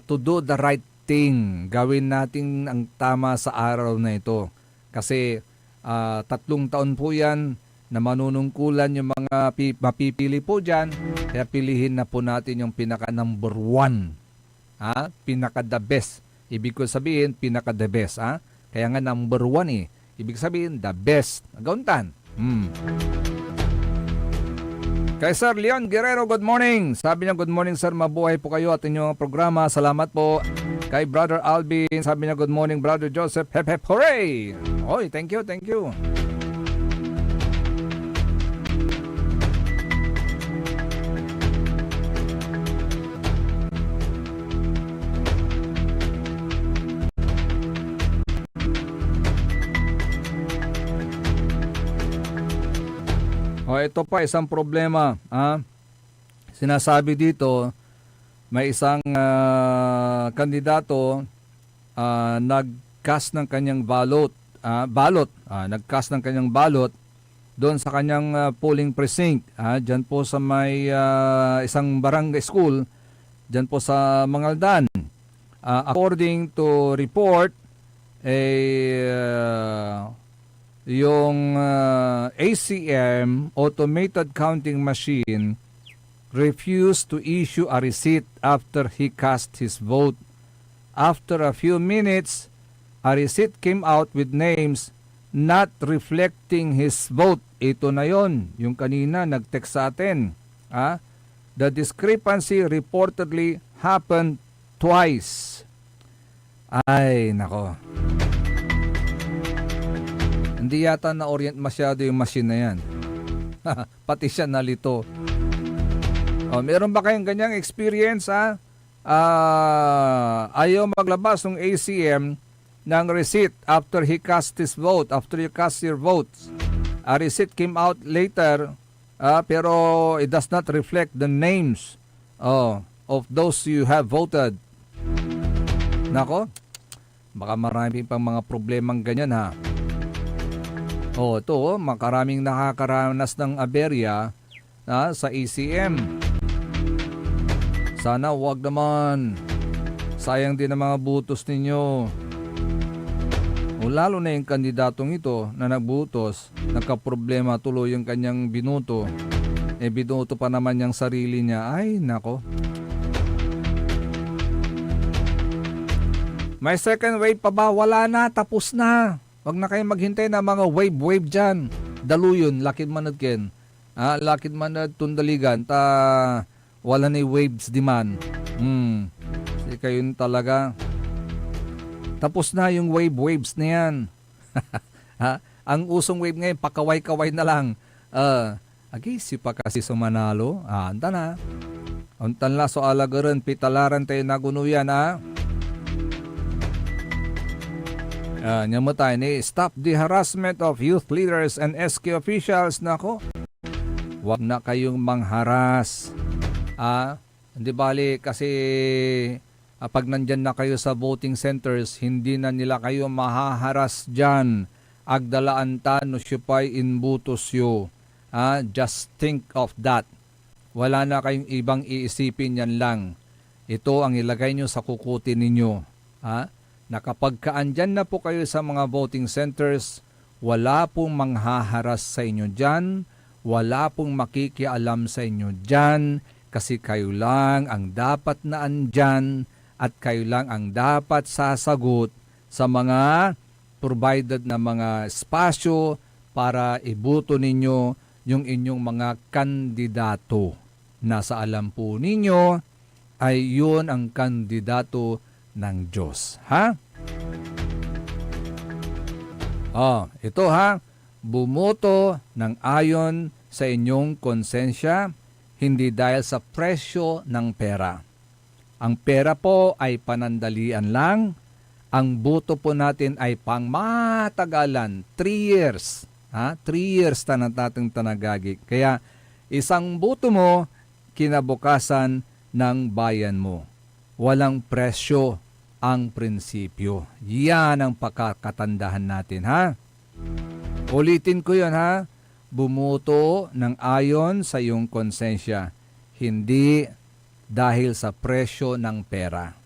To do the right thing. Gawin natin ang tama sa araw na ito. Kasi 3 taon po yan na manunungkulan yung mga mapipili po dyan. Kaya pilihin na po natin yung pinaka number 1. Pinaka the best. Ibig ko sabihin, pinaka the best. Kaya nga number 1 Ibig sabihin, the best. Gauntan. Kay Sir Leon Guerrero, good morning. Sabi niya, good morning sir, mabuhay po kayo at inyong programa. Salamat po. Kay Brother Alvin, sabi niya, good morning Brother Joseph. Hep hep hooray! Oy, thank you, thank you. Ito pa isang problema. Sinasabi dito, may isang kandidato nag-cast ng kanyang nag-cast ng kanyang balot doon sa kanyang polling precinct. Diyan po sa may isang barangay school, diyan po sa Mangaldan. According to report, yung ACM, automated counting machine, refused to issue a receipt after he cast his vote. After a few minutes, a receipt came out with names not reflecting his vote. Ito na yon, yung kanina nag-text sa atin. The discrepancy reportedly happened twice. Ay, nako. Hindi yata na-orient masyado yung machine na yan. Pati siya nalito. Meron ba kayong ganyang experience, ayaw maglabas ng ACM ng receipt after he cast his vote, after you cast your votes. A receipt came out later, pero it does not reflect the names of those you have voted. Nako, baka marami pang mga problemang ganyan, ha. Ito, makaraming nakakaranas ng aberya sa ACM. Sana wag naman. Sayang din ang mga butos ninyo. Lalo na yung kandidatong ito na nagbutos, nagkaproblema tuloy yung kanyang binuto. Binuto pa naman yung sarili niya. Ay, nako. May second wave pa ba? Wala na, tapos na. Wag na kayong maghintay na mga wave dyan. Daluyon, lakid manad ken. Lakid manad tundaligan. Wala na waves di man. Kasi kayo talaga. Tapos na yung waves na yan. Ang usong wave ngayon, pakaway-kaway na lang. Agisi pa kasi sumanalo. Anta na. Untan la so alagaran, pitalaran tayo nagunuyan, Nyamatay ni stop the harassment of youth leaders and SK officials. Nako, wag na kayong mangharas. Hindi bali kasi pag nandyan na kayo sa voting centers, hindi na nila kayo mahaharas dyan. Agdalaan ta no syupay inbutos yo. Just think of that. Wala na kayong ibang iisipin, yan lang. Ito ang ilagay nyo sa kukuti ninyo. Na kapag kaandyan na po kayo sa mga voting centers, wala pong manghaharas sa inyo dyan, wala pong makikialam sa inyo dyan, kasi kayo lang ang dapat na andyan at kayo lang ang dapat sasagot sa mga provided na mga espasyo para iboto ninyo yung inyong mga kandidato. Nasa alam po ninyo ay yun ang kandidato ng Diyos. Ito ha, bumoto ng ayon sa inyong konsensya, hindi dahil sa presyo ng pera. Ang pera po ay panandalian lang. Ang boto po natin ay pangmatagalan, 3 years. 3 years nating tanagagi. Kaya isang boto mo, kinabukasan ng bayan mo. Walang presyo ang prinsipyo. Yan ang pagkakatandahan natin, ha? Ulitin ko yun, ha? Bumuto ng ayon sa iyong konsensya, hindi dahil sa presyo ng pera.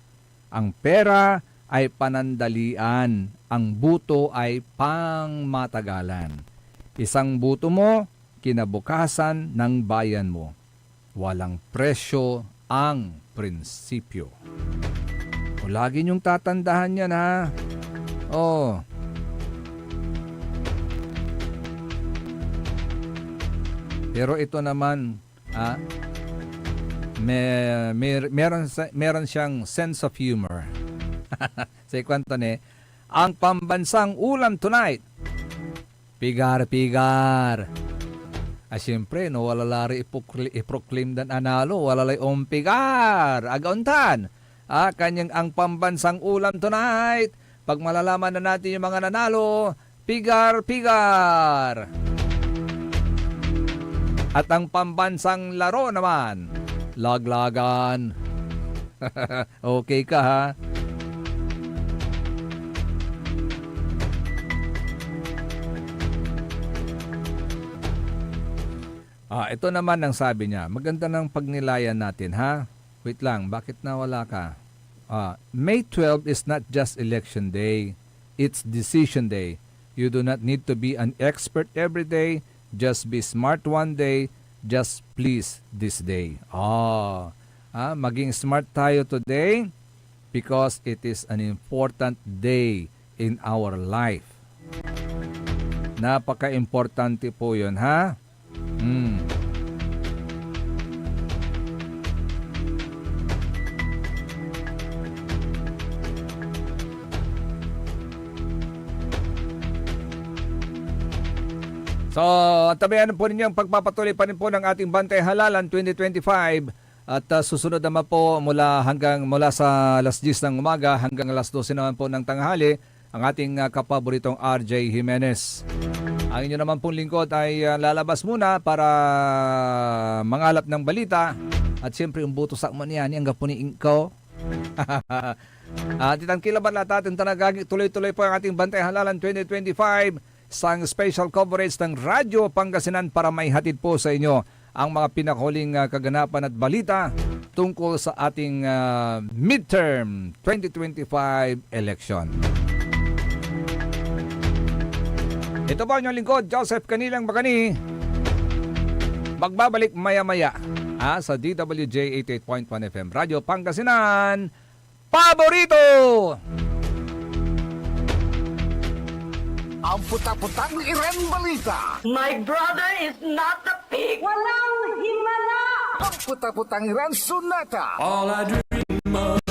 Ang pera ay panandalian, ang buto ay pangmatagalan. Isang buto mo, kinabukasan ng bayan mo. Walang presyo ang prinsipyo. O lagi niyong tatandahan yan, ha? Pero ito naman, meron siyang sense of humor. Sa ikwento ni, ang pambansang ulam tonight, pigar-pigar. Siyempre, no, walalari iproclaim dan analo, walalay pigar, agauntan. Kanyang ang pambansang ulam tonight, pag malalaman na natin yung mga nanalo, pigar-pigar. At ang pambansang laro naman, laglagan. Okay ka, ha? Ito naman ang sabi niya. Maganda ng pagnilayan natin, ha? Wait lang, bakit nawala ka? May 12 is not just election day. It's decision day. You do not need to be an expert every day. Just be smart one day. Just please this day. Maging smart tayo today because it is an important day in our life. Napaka-importante po yun, ha? So, tabayan po ninyo ang pagpapatuloy pa rin po ng ating Bantay Halalan 2025 at susunod naman po mula sa alas 10 ng umaga hanggang alas 12 naman po ng tanghali ang ating kapaboritong RJ Jimenez. Ang inyo naman pong lingkod ay lalabas muna para mangalap ng balita at siyempre yung buto sa niyan, yung gapuniin ko. Titangkila ba natin tanagagi tuloy-tuloy po ang ating Bantay Halalan 2025 sa special coverage ng Radyo Pangasinan para maihatid po sa inyo ang mga pinakahuling kaganapan at balita tungkol sa ating midterm 2025 election. Ito po ang inyong lingkod, Joseph Canilang Bacani. Magbabalik maya-maya sa DWJ 88.1 FM Radyo Pangasinan. Paborito! Ang puta-putang Iren Balita. My brother is not a pig. Walang himala. Ang puta-putang Iren Sunata. All I dream of